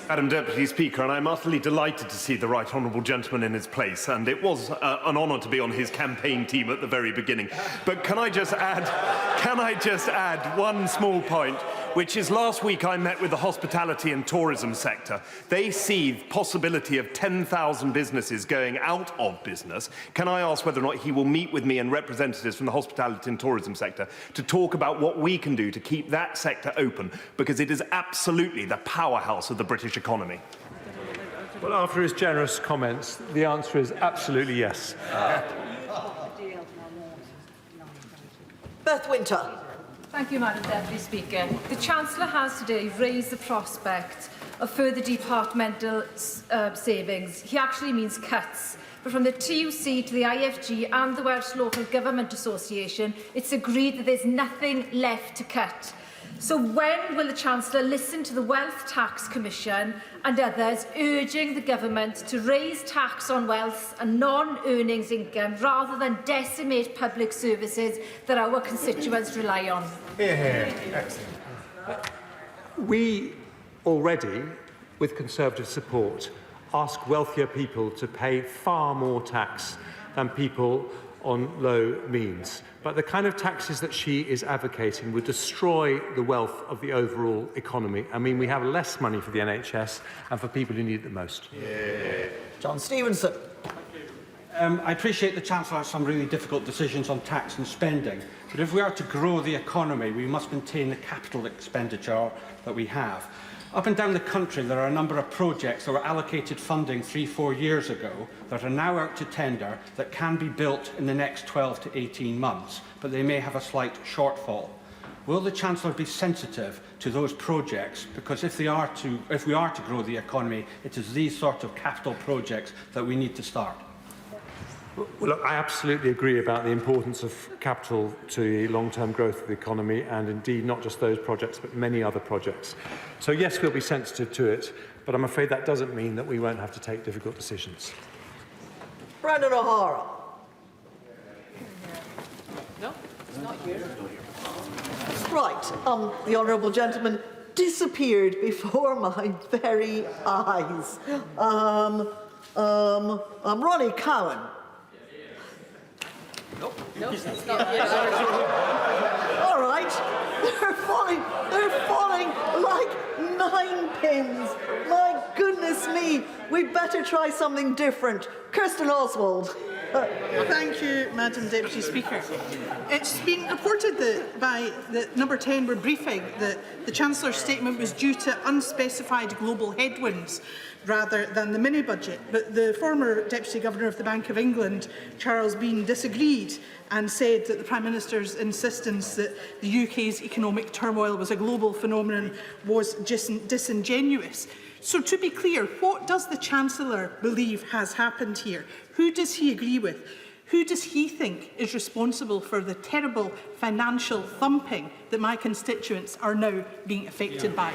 Madam Deputy Speaker, and I'm utterly delighted to see the right honourable gentleman in his place, and it was an honour to be on his campaign team at the very beginning. But can I just add one small point, which is last week I met with the hospitality and tourism sector. They see the possibility of 10,000 businesses going out of business. Can I ask whether or not he will meet with me and representatives from the hospitality and tourism sector to talk about what we can do to keep that sector open, because it is absolutely the powerhouse of the British economy? Well, after his generous comments, the answer is absolutely yes. Beth Winter. Thank you, Madam Deputy Speaker. The Chancellor has today raised the prospect of further departmental savings. He actually means cuts. But from the TUC to the IFG and the Welsh Local Government Association, it's agreed that there's nothing left to cut. So when will the Chancellor listen to the Wealth Tax Commission and others urging the government to raise tax on wealth and non-earnings income rather than decimate public services that our constituents rely on? Excellent. We already, with Conservative support, ask wealthier people to pay far more tax than people on low means. But the kind of taxes that she is advocating would destroy the wealth of the overall economy. I mean, we have less money for the NHS and for people who need it the most. John Stevenson. I appreciate the Chancellor has some really difficult decisions on tax and spending, but if we are to grow the economy, we must maintain the capital expenditure that we have. Up and down the country, there are a number of projects that were allocated funding 3-4 years ago that are now out to tender that can be built in the next 12 to 18 months, but they may have a slight shortfall. Will the Chancellor be sensitive to those projects? Because if we are to grow the economy, it is these sort of capital projects that we need to start. Well, look, I absolutely agree about the importance of capital to the long-term growth of the economy, and indeed not just those projects, but many other projects. So yes, we'll be sensitive to it. but I'm afraid that doesn't mean that we won't have to take difficult decisions. Brendan O'Hara. No, it's not here. Right, the honourable gentleman disappeared before my very eyes. Ronnie Cowan. No, it's not here. All right, they're falling like 9 pins. My goodness me, we better try something different. Kirsten Oswald. Thank you, Madam Deputy Speaker. It's been reported that Number 10 were briefing that the Chancellor's statement was due to unspecified global headwinds rather than the mini-budget. But the former Deputy Governor of the Bank of England, Charles Bean, disagreed and said that the Prime Minister's insistence that the UK's economic turmoil was a global phenomenon was disingenuous. So to be clear, what does the Chancellor believe has happened here? Who does he agree with? Who does he think is responsible for the terrible financial thumping that my constituents are now being affected by?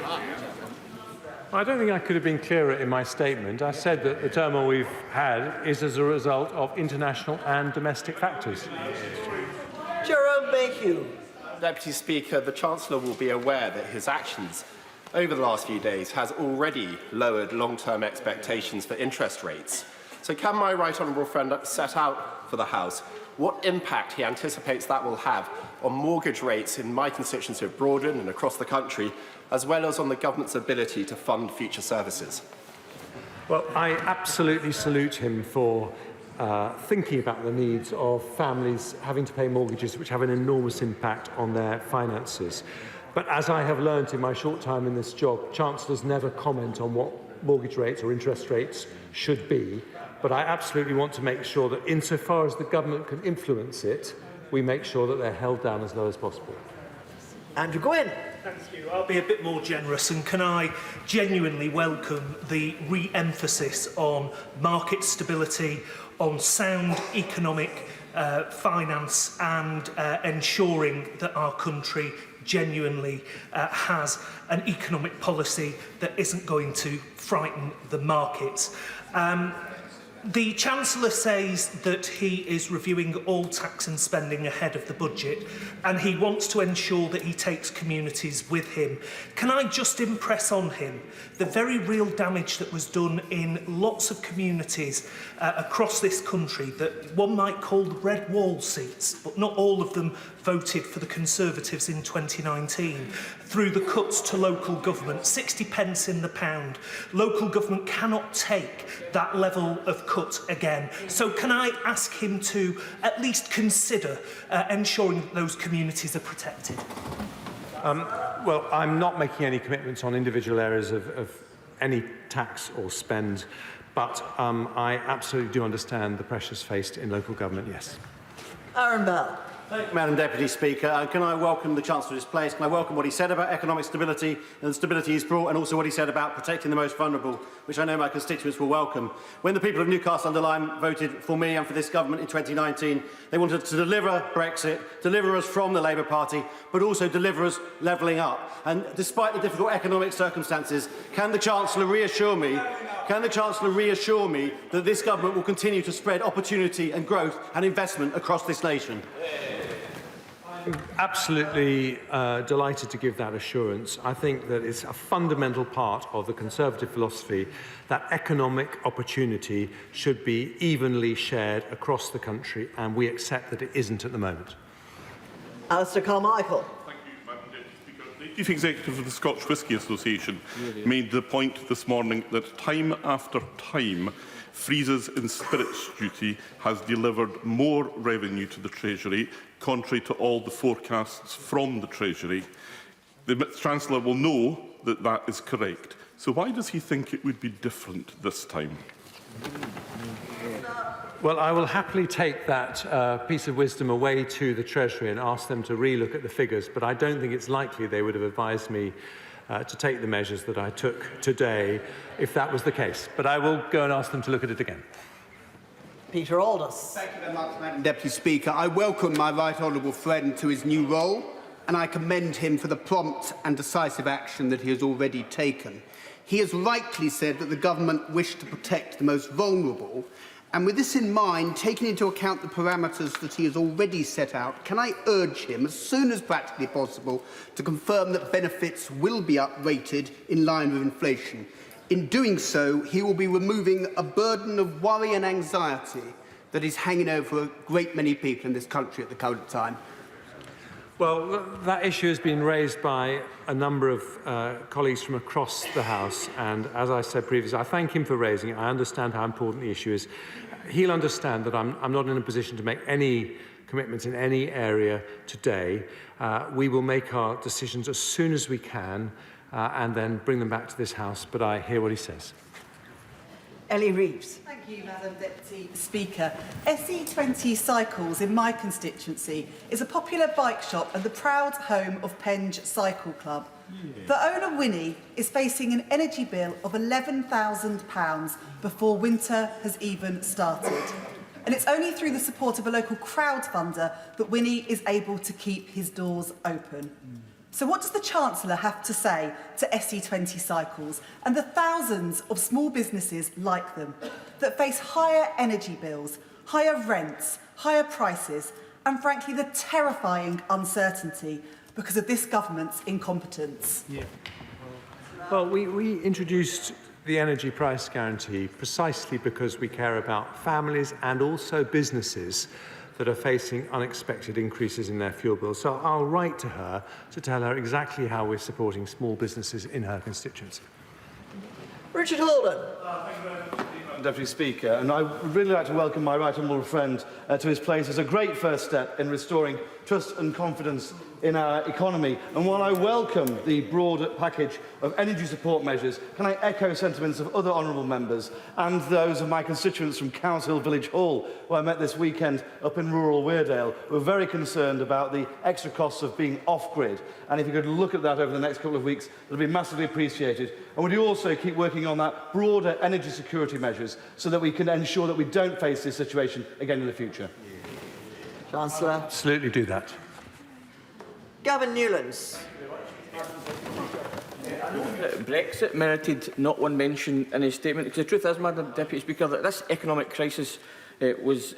I don't think I could have been clearer in my statement. I said that the turmoil we've had is as a result of international and domestic factors. Jerome Mayhew. Deputy Speaker, the Chancellor will be aware that his actions over the last few days has already lowered long-term expectations for interest rates. So can my right honourable friend set out for the House what impact he anticipates that will have on mortgage rates in my constituency of Broughton and across the country, as well as on the government's ability to fund future services? Well, I absolutely salute him for thinking about the needs of families having to pay mortgages which have an enormous impact on their finances. But as I have learned in my short time in this job, Chancellors never comment on what mortgage rates or interest rates should be. But I absolutely want to make sure that insofar as the government can influence it, we make sure that they're held down as low as possible. Andrew Gwynn. Thank you. I'll be a bit more generous, and can I genuinely welcome the re-emphasis on market stability, on sound economic finance, and ensuring that our country genuinely has an economic policy that isn't going to frighten the markets. The Chancellor says that he is reviewing all tax and spending ahead of the budget, and he wants to ensure that he takes communities with him. Can I just impress on him the very real damage that was done in lots of communities across this country that one might call the red wall seats, but not all of them voted for the Conservatives in 2019, through the cuts to local government, 60 pence in the pound. Local government cannot take that level of cut again. So can I ask him to at least consider ensuring that those communities are protected? Well, I'm not making any commitments on individual areas of any tax or spend, but I absolutely do understand the pressures faced in local government, yes. Aaron Bell. Thank you, Madam Deputy Speaker. Can I welcome the Chancellor to his place? Can I welcome what he said about economic stability and the stability he's brought, and also what he said about protecting the most vulnerable, which I know my constituents will welcome. When the people of Newcastle-under-Lyme voted for me and for this government in 2019, they wanted to deliver Brexit, deliver us from the Labour Party, but also deliver us levelling up. And despite the difficult economic circumstances, can the Chancellor reassure me that this government will continue to spread opportunity and growth and investment across this nation? I'm absolutely delighted to give that assurance. I think that it's a fundamental part of the Conservative philosophy that economic opportunity should be evenly shared across the country, and we accept that it isn't at the moment. Alistair Carmichael. The Chief Executive of the Scotch Whisky Association made the point this morning that time after time, freezes in spirits duty has delivered more revenue to the Treasury, contrary to all the forecasts from the Treasury. The Chancellor will know that that is correct. So why does he think it would be different this time? Well, I will happily take that piece of wisdom away to the Treasury and ask them to re-look at the figures, but I don't think it's likely they would have advised me to take the measures that I took today if that was the case. But I will go and ask them to look at it again. Peter Aldous. Thank you very much, Madam Deputy Speaker. I welcome my right honourable friend to his new role. and I commend him for the prompt and decisive action that he has already taken. He has rightly said that the government wished to protect the most vulnerable, and with this in mind, taking into account the parameters that he has already set out, can I urge him, as soon as practically possible, to confirm that benefits will be uprated in line with inflation? In doing so, he will be removing a burden of worry and anxiety that is hanging over a great many people in this country at the current time. Well, that issue has been raised by a number of colleagues from across the House, and as I said previously, I thank him for raising it. I understand how important the issue is. He'll understand that I'm not in a position to make any commitments in any area today. We will make our decisions as soon as we can and then bring them back to this House, but I hear what he says. Ellie Reeves. Thank you, Madam Deputy Speaker. SE20 Cycles in my constituency is a popular bike shop and the proud home of Penge Cycle Club. The owner, Winnie, is facing an energy bill of £11,000 before winter has even started. And it's only through the support of a local crowdfunder that Winnie is able to keep his doors open. So what does the Chancellor have to say to SE20 Cycles and the thousands of small businesses like them that face higher energy bills, higher rents, higher prices, and frankly the terrifying uncertainty because of this government's incompetence? Well, we introduced the energy price guarantee precisely because we care about families and also businesses that are facing unexpected increases in their fuel bills. So I'll write to her to tell her exactly how we're supporting small businesses in her constituency. Richard Holden. Deputy Speaker, and I would really like to welcome my right honourable friend to his place as a great first step in restoring trust and confidence in our economy. And while I welcome the broad package of energy support measures, can I echo sentiments of other honourable members and those of my constituents from Cowshill Village Hall, who I met this weekend up in rural Weardale, who are very concerned about the extra costs of being off-grid. And if you could look at that over the next couple of weeks, it would be massively appreciated. And would you also keep working on that broader energy security measures so that we can ensure that we don't face this situation again in the future? Chancellor. Absolutely do that. Gavin Newlands. Brexit merited not one mention in his statement, because the truth is, Madam Deputy Speaker, that this economic crisis was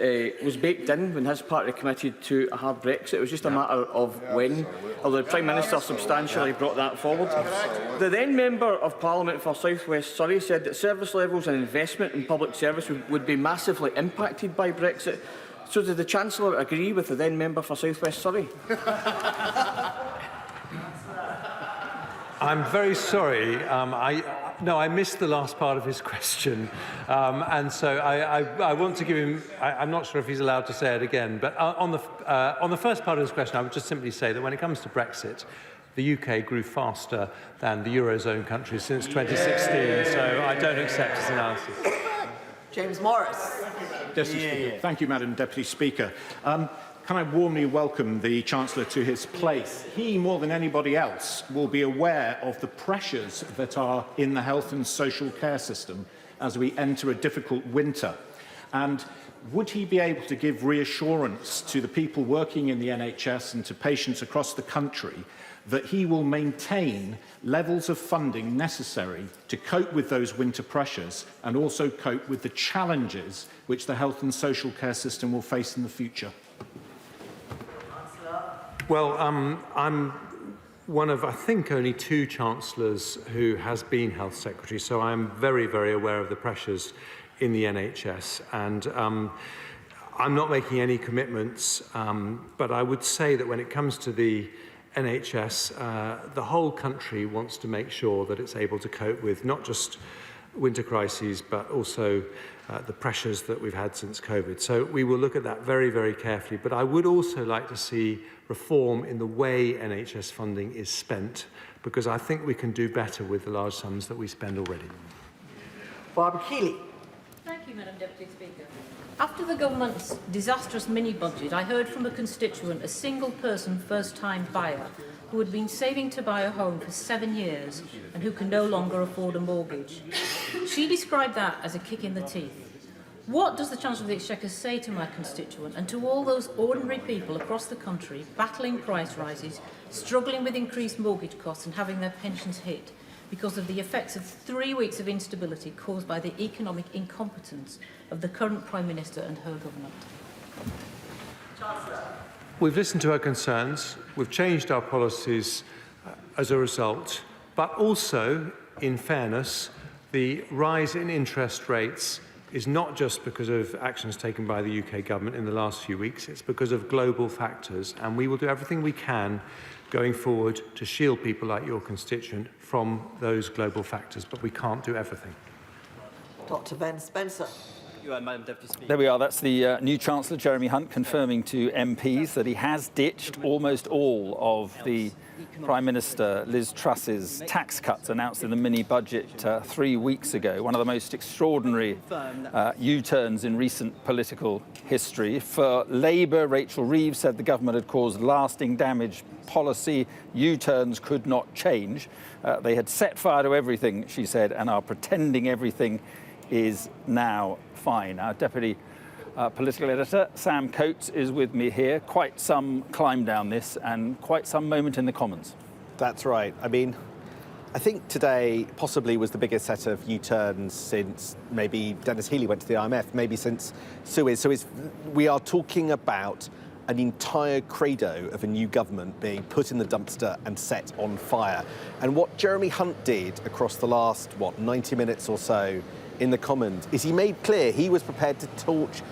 baked in when his party committed to a hard Brexit. It was just a matter of when, although the Prime Minister substantially brought that forward. The then Member of Parliament for South West Surrey said that service levels and investment in public service would be massively impacted by Brexit. So did the Chancellor agree with the then Member for South West Surrey? I'm very sorry. I missed the last part of his question, and so I want to give him. I'm not sure if he's allowed to say it again, but on the first part of his question, I would just simply say that when it comes to Brexit, the UK grew faster than the Eurozone countries since 2016. So I don't accept his analysis. James Morris. Thank you, Madam Deputy Speaker. Can I warmly welcome the Chancellor to his place? He, more than anybody else, will be aware of the pressures that are in the health and social care system as we enter a difficult winter. And would he be able to give reassurance to the people working in the NHS and to patients across the country that he will maintain levels of funding necessary to cope with those winter pressures and also cope with the challenges which the health and social care system will face in the future? Well, I'm one of, I think, only two Chancellors who has been Health Secretary, so I'm very, very aware of the pressures in the NHS. And I'm not making any commitments, but I would say that when it comes to the NHS, the whole country wants to make sure that it's able to cope with not just winter crises, but also the pressures that we've had since COVID. So we will look at that very, very carefully. But I would also like to see reform in the way NHS funding is spent, because I think we can do better with the large sums that we spend already. Barbara Keeley. Thank you, Madam Deputy Speaker. After the government's disastrous mini-budget, I heard from a constituent, a single-person first-time buyer, who had been saving to buy a home for 7 years and who can no longer afford a mortgage. She described that as a kick in the teeth. What does the Chancellor of the Exchequer say to my constituent and to all those ordinary people across the country battling price rises, struggling with increased mortgage costs and having their pensions hit because of the effects of 3 weeks of instability caused by the economic incompetence of the current Prime Minister and her government? We've listened to her concerns, we've changed our policies as a result, but also, in fairness, the rise in interest rates is not just because of actions taken by the UK government in the last few weeks, it's because of global factors, and we will do everything we can going forward to shield people like your constituent from those global factors, but we can't do everything. Dr. Ben Spencer. Madam Deputy Speaker. There we are. That's the new Chancellor, Jeremy Hunt, confirming to MPs that he has ditched almost all of the Prime Minister Liz Truss's tax cuts announced in the mini-budget 3 weeks ago, one of the most extraordinary U-turns in recent political history. For Labour, Rachel Reeves said the government had caused lasting damage. Policy U-turns could not change. They had set fire to everything, she said, and are pretending everything is now fine. Our Deputy Political Editor, Sam Coates, is with me here. Quite some climb down this and quite some moment in the Commons. That's right. I mean, I think today possibly was the biggest set of U-turns since maybe Dennis Healey went to the IMF, maybe since Suez. So we are talking about an entire credo of a new government being put in the dumpster and set on fire. And what Jeremy Hunt did across the last, 90 minutes or so in the Commons is he made clear he was prepared to torch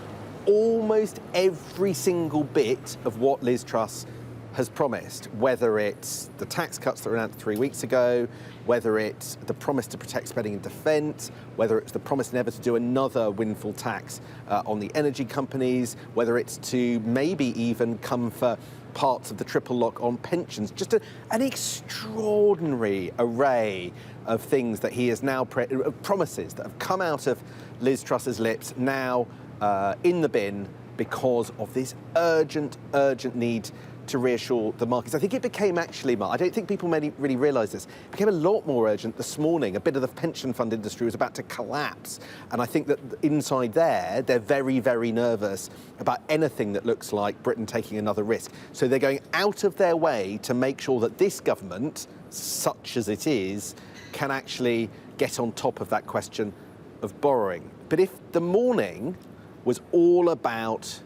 almost every single bit of what Liz Truss has promised, whether it's the tax cuts that were announced 3 weeks ago, whether it's the promise to protect spending in defence, whether it's the promise never to do another windfall tax on the energy companies, whether it's to maybe even come for parts of the triple lock on pensions. Just an extraordinary array of things that he has now, promises that have come out of Liz Truss's lips, now in the bin because of this urgent need to reassure the markets. I think it became actually, Mark, I don't think people really realise this, it became a lot more urgent this morning. A bit of the pension fund industry was about to collapse. And I think that inside there, they're very, very nervous about anything that looks like Britain taking another risk. So they're going out of their way to make sure that this government, such as it is, can actually get on top of that question of borrowing. But if the morning was all about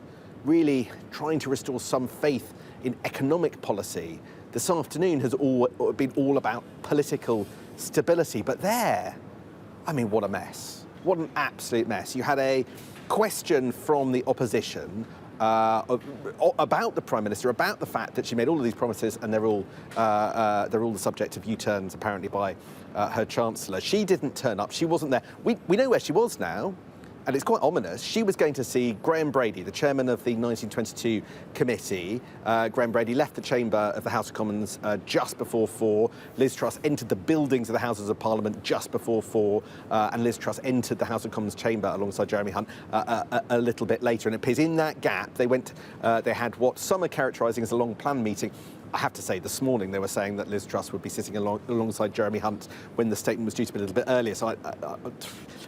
really trying to restore some faith in economic policy, this afternoon has been all about political stability. But there, I mean, what a mess. What an absolute mess. You had a question from the opposition about the Prime Minister, about the fact that she made all of these promises and they're all the subject of U-turns apparently by her Chancellor. She didn't turn up. She wasn't there. We know where she was now. And it's quite ominous. She was going to see Graham Brady, the chairman of the 1922 committee. Graham Brady left the chamber of the House of Commons just before 4. Liz Truss entered the buildings of the Houses of Parliament just before 4. And Liz Truss entered the House of Commons chamber alongside Jeremy Hunt a little bit later. And it appears in that gap, they had what some are characterising as a long plan meeting. I have to say, this morning they were saying that Liz Truss would be sitting alongside Jeremy Hunt when the statement was due to be a little bit earlier. So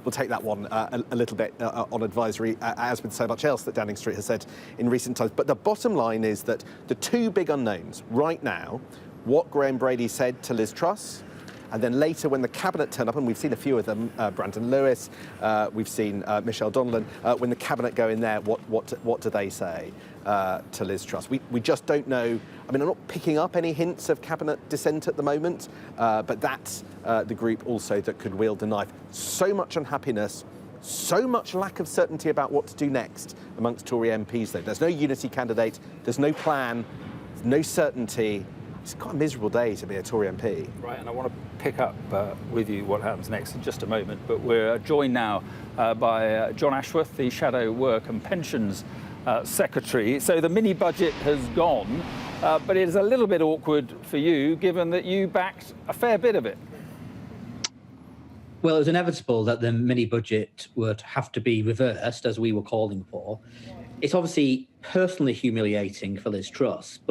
we'll take that one a little bit on advisory, as with so much else that Downing Street has said in recent times. But the bottom line is that the two big unknowns right now, what Graham Brady said to Liz Truss, and then later when the Cabinet turned up, and we've seen a few of them, Brandon Lewis, we've seen Michelle Donlan, when the Cabinet go in there, what do they say to Liz Truss? We just don't know. I mean, I'm not picking up any hints of Cabinet dissent at the moment, but that's the group also that could wield the knife. So much unhappiness, so much lack of certainty about what to do next amongst Tory MPs, though. There's no unity candidate, there's no plan, there's no certainty. It's quite a miserable day to be a Tory MP. Right, and I want to pick up with you what happens next in just a moment, but we're joined now by John Ashworth, the Shadow Work and Pensions Secretary. So the mini-budget has gone, but it is a little bit awkward for you, given that you backed a fair bit of it. Well, it was inevitable that the mini-budget would have to be reversed, as we were calling for. It's obviously personally humiliating for Liz Truss, but